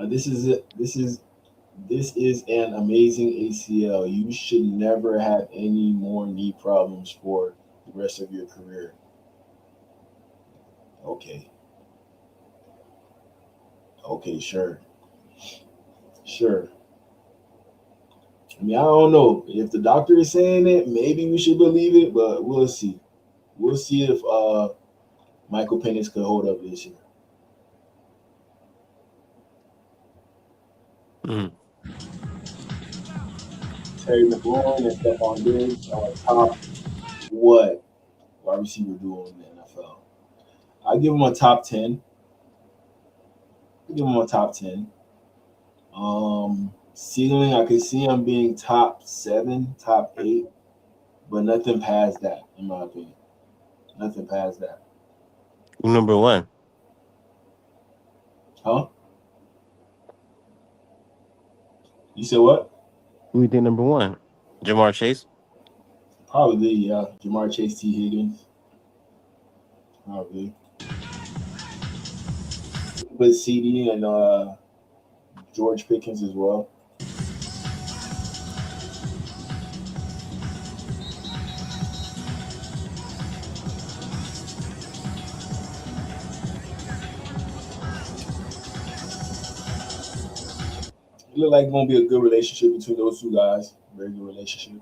This is an amazing ACL. You should never have any more knee problems for the rest of your career. Okay, sure. I mean, I don't know if the doctor is saying it. Maybe we should believe it, but we'll see. We'll see if Michael Penix could hold up this year. Terry McLaurin and Stephon Diggs are top what wide receiver duo in the NFL. I give him a top 10. Ceiling, I could see him being top 7, top 8, but nothing past that, in my opinion. Nothing past that. Number 1. Huh? You said what? Who you think number 1? Jamar Chase? Probably, yeah. Jamar Chase, T. Higgins. Probably. But CD and George Pickens as well. It looked like it's going to be a good relationship between those two guys. Very good relationship.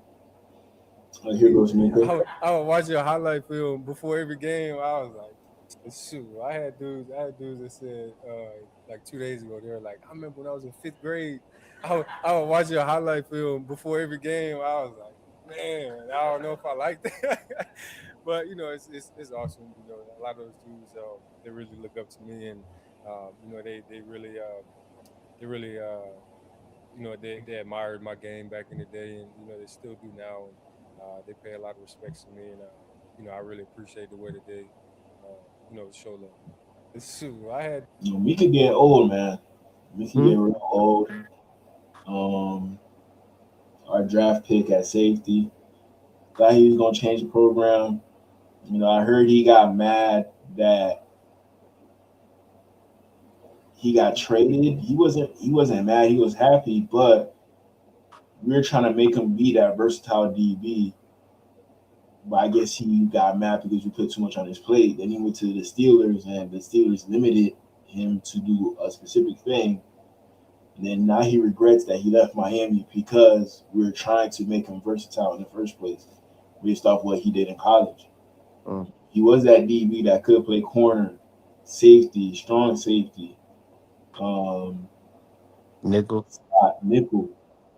Here goes Minka. I would watch your highlight film before every game. I was like, shoot. I had dudes that said like 2 days ago, they were like, I remember when I was in 5th grade, I would watch your highlight film before every game. I was like, man, I don't know if I like that. But you know, it's awesome. You know, a lot of those dudes, they really look up to me, and you know, they really you know, they admired my game back in the day, and you know, they still do now. And they pay a lot of respect to me, and you know, I really appreciate the way that they you know, show love. Shoot, I had. We could get old, man. We could get real old. Our draft pick at safety. Thought he was gonna change the program. You know, I heard he got mad that he got traded. He wasn't mad. He was happy, but we're trying to make him be that versatile DB. But I guess he got mad because we put too much on his plate. Then he went to the Steelers, and the Steelers limited him to do a specific thing. And then now he regrets that he left Miami because we were trying to make him versatile in the first place based off what he did in college. He was that DB that could play corner, safety, strong safety, nickel.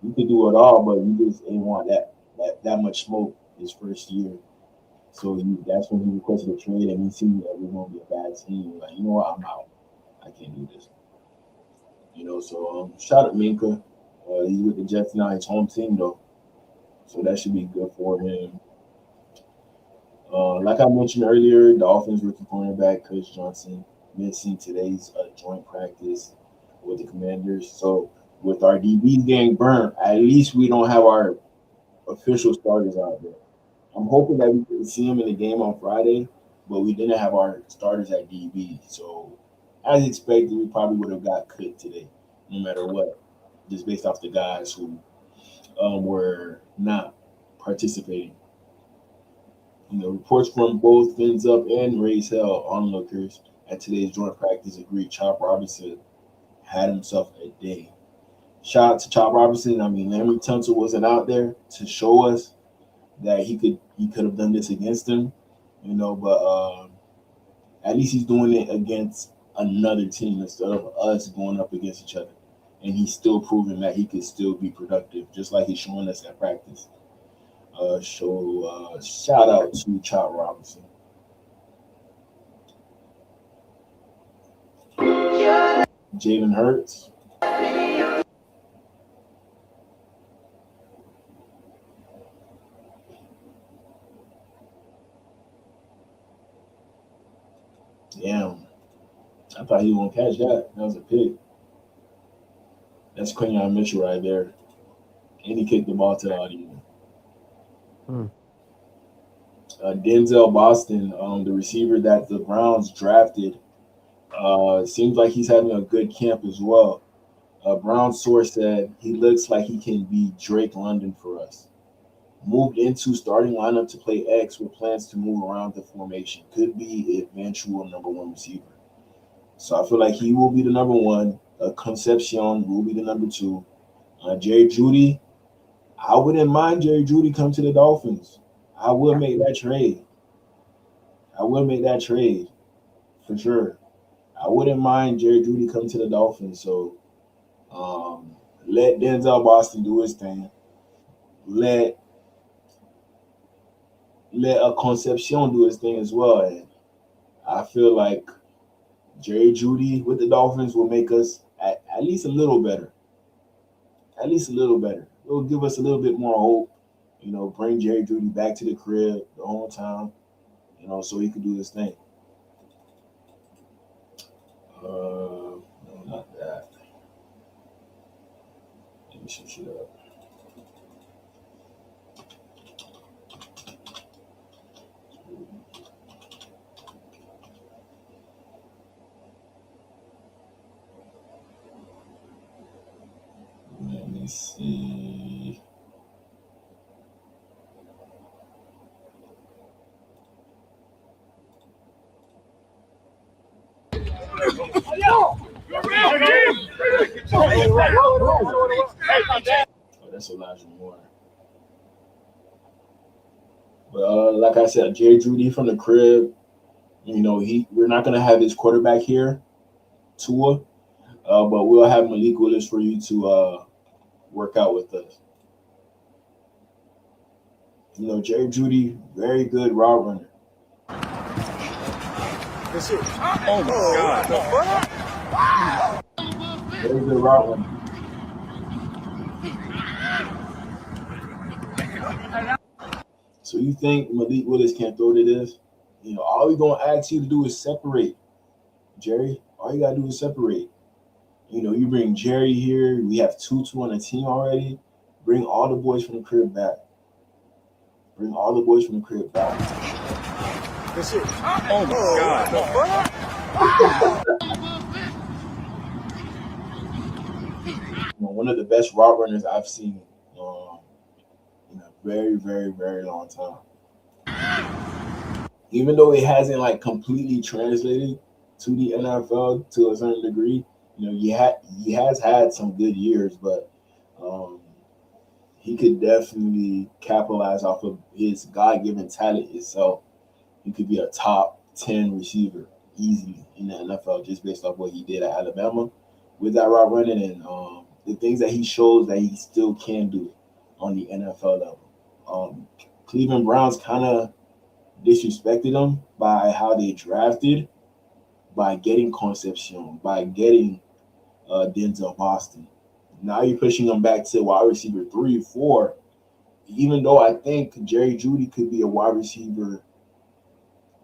You could do it all, but you just ain't want that much smoke his first year. So that's when he requested a trade, and he seen that we're going to be a bad team. Like, you know what, I'm out. I can't do this. You know, so shout out Minka. He's with the Jets now, his home team, though. So that should be good for him. Like I mentioned earlier, Dolphins rookie cornerback Chris Johnson missing today's joint practice with the Commanders. So with our DBs getting burnt, at least we don't have our official starters out there. I'm hoping that we can see them in the game on Friday, but we didn't have our starters at DB. So as expected, we probably would have got cut today, no matter what, just based off the guys who were not participating. You know, reports from both Fins Up and Raise Hell onlookers at today's joint practice agreed Chop Robinson had himself a day. Shout out to Chop Robinson. I mean, Larry Tunsil wasn't out there to show us that he could have done this against him, you know, but at least he's doing it against another team instead of us going up against each other. And he's still proving that he could still be productive, just like he's showing us at practice. Shout out to Chop Robinson. Jalen Hurts. Damn. I thought he was going to catch that. That was a pick. That's Quinyon Mitchell right there. And he kicked the ball to the audience. Denzel Boston, the receiver that the Browns drafted, seems like he's having a good camp as well. A Brown source said he looks like he can be Drake London for us. Moved into starting lineup to play X with plans to move around the formation. Could be eventual number one receiver. So I feel like he will be the number one. Concepcion will be the number two. Jerry Judy, I wouldn't mind Jerry Judy come to the Dolphins. I will make that trade. I will make that trade for sure. I wouldn't mind Jerry Judy come to the Dolphins. So let Denzel Boston do his thing. Let a Concepcion do his thing as well. And I feel like Jerry Judy with the Dolphins will make us at least a little better. At least a little better. It will give us a little bit more hope. Bring Jerry Judy back to the crib, the hometown, so he could do his thing. No, not that. Let me switch it up. Let me see. Oh, that's Elijah Moore. But like I said, Jerry Judy from the crib. We're not gonna have his quarterback here, Tua, but we'll have Malik Willis for you to work out with us. Jerry Judy, very good route runner. That's it. Oh my God. Very good route runner. So you think Malik Willis can't throw to this? All we're gonna ask you to do is separate, Jerry. All you gotta do is separate. You bring Jerry here. We have Tutu on the team already. Bring all the boys from the crib back. Bring all the boys from the crib back. That's it. Oh my God. One of the best route runners I've seen in a very, very, very long time. Even though it hasn't completely translated to the NFL to a certain degree, he has had some good years, but he could definitely capitalize off of his God-given talent itself. He could be a top 10 receiver easily in the NFL just based off what he did at Alabama with that route running and the things that he shows that he still can do on the NFL level. Cleveland Browns kind of disrespected him by how they drafted, by getting Concepcion, by getting Denzel Boston. Now you're pushing him back to wide receiver 3, 4, even though I think Jerry Judy could be a wide receiver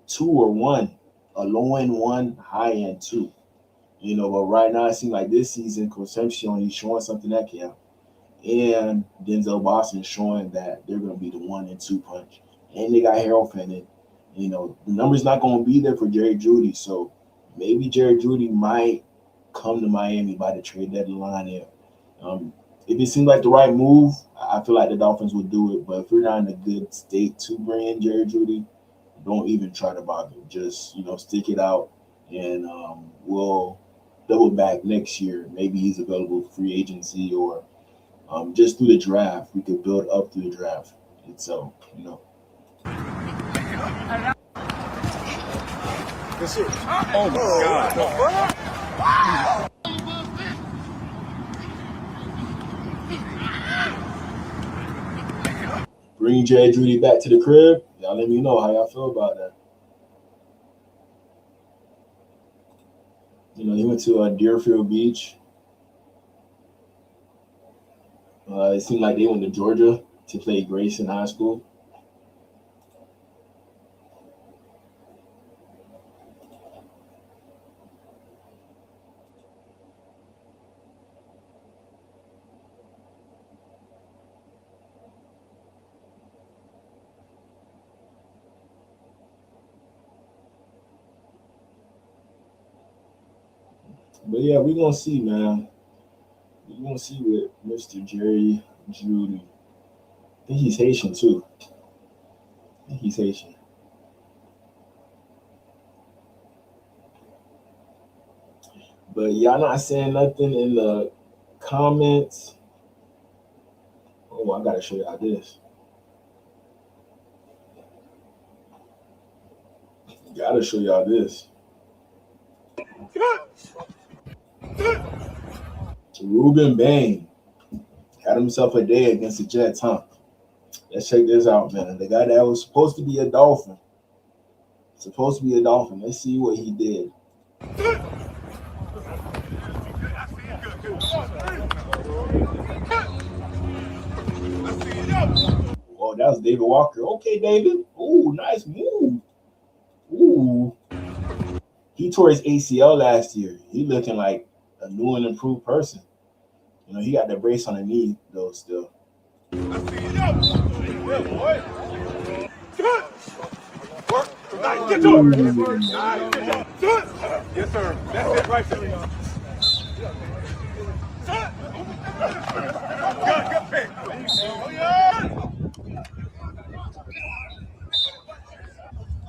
2 or 1, a low end 1, high end 2. But right now it seems like this season, Concepcion, he's showing something that camp. And Denzel Boston showing that they're going to be the 1 and 2 punch. And they got Harold Fenton. The number's not going to be there for Jerry Judy. So maybe Jerry Judy might come to Miami by the trade deadline. If it seems like the right move, I feel like the Dolphins would do it. But if we're not in a good state to bring in Jerry Judy, don't even try to bother. Just, stick it out. And we'll double back next year. Maybe he's available for free agency or just through the draft. We could build up through the draft itself, That's it. Oh my God. Bring Jerry Judy back to the crib. Y'all let me know how y'all feel about that. He went to Deerfield Beach. It seemed like they went to Georgia to play Grayson High School. But yeah, we're gonna see, man. We're gonna see with Mr. Jerry Judy. I think he's Haitian too. I think he's Haitian. But y'all not saying nothing in the comments. Oh, I gotta show y'all this. Gotta show y'all this. Ruben Bain had himself a day against the Jets, huh? Let's check this out, man. The guy that was supposed to be a Dolphin. Let's see what he did. Oh, that was David Walker. Okay, David. Ooh, nice move. Ooh. He tore his ACL last year. He looking like a new and improved person. You know, he got the brace on the knee, though, still. Get to it. Yes, sir. That's it right there. Good pick. Oh, yeah.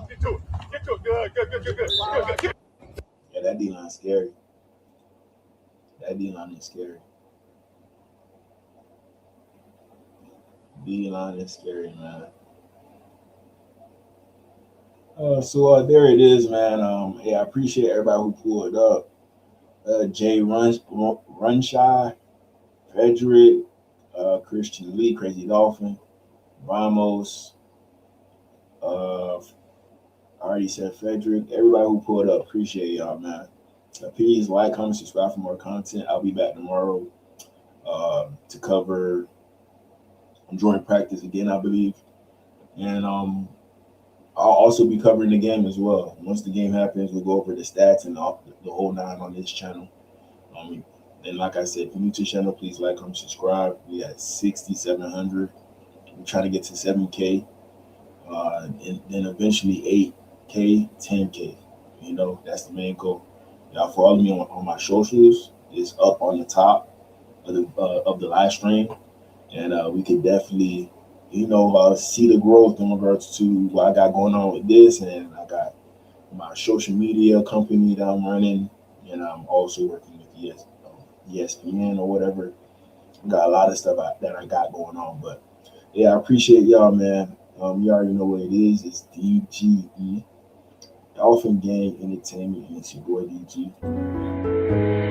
Get to it. Get to it. Good. Yeah, that D-line's scary. That D-line is scary. D-line is scary, man. So there it is, man. Yeah, I appreciate everybody who pulled up. Jay Runshy, Frederick, Christian Lee, Crazy Dolphin, Ramos. I already said Frederick. Everybody who pulled up, appreciate y'all, man. Please like, comment, subscribe for more content. I'll be back tomorrow to cover joint practice again, I believe. And I'll also be covering the game as well. Once the game happens, we'll go over the stats and the whole nine on this channel. And like I said, if you're new to the channel, please like, comment, subscribe. We at 6,700. We're trying to get to 7K. And then eventually 8K, 10K. You know, that's the main goal. Y'all follow me on my socials. It's up on the top of the live stream. And we could definitely, you know, see the growth in regards to what I got going on with this. And I got my social media company that I'm running. And I'm also working with ESPN or whatever. Got a lot of stuff that I got going on. But yeah, I appreciate y'all, man. You already know what it is. It's DGE, Dolphin Gang Entertainment, and it's your boy DG.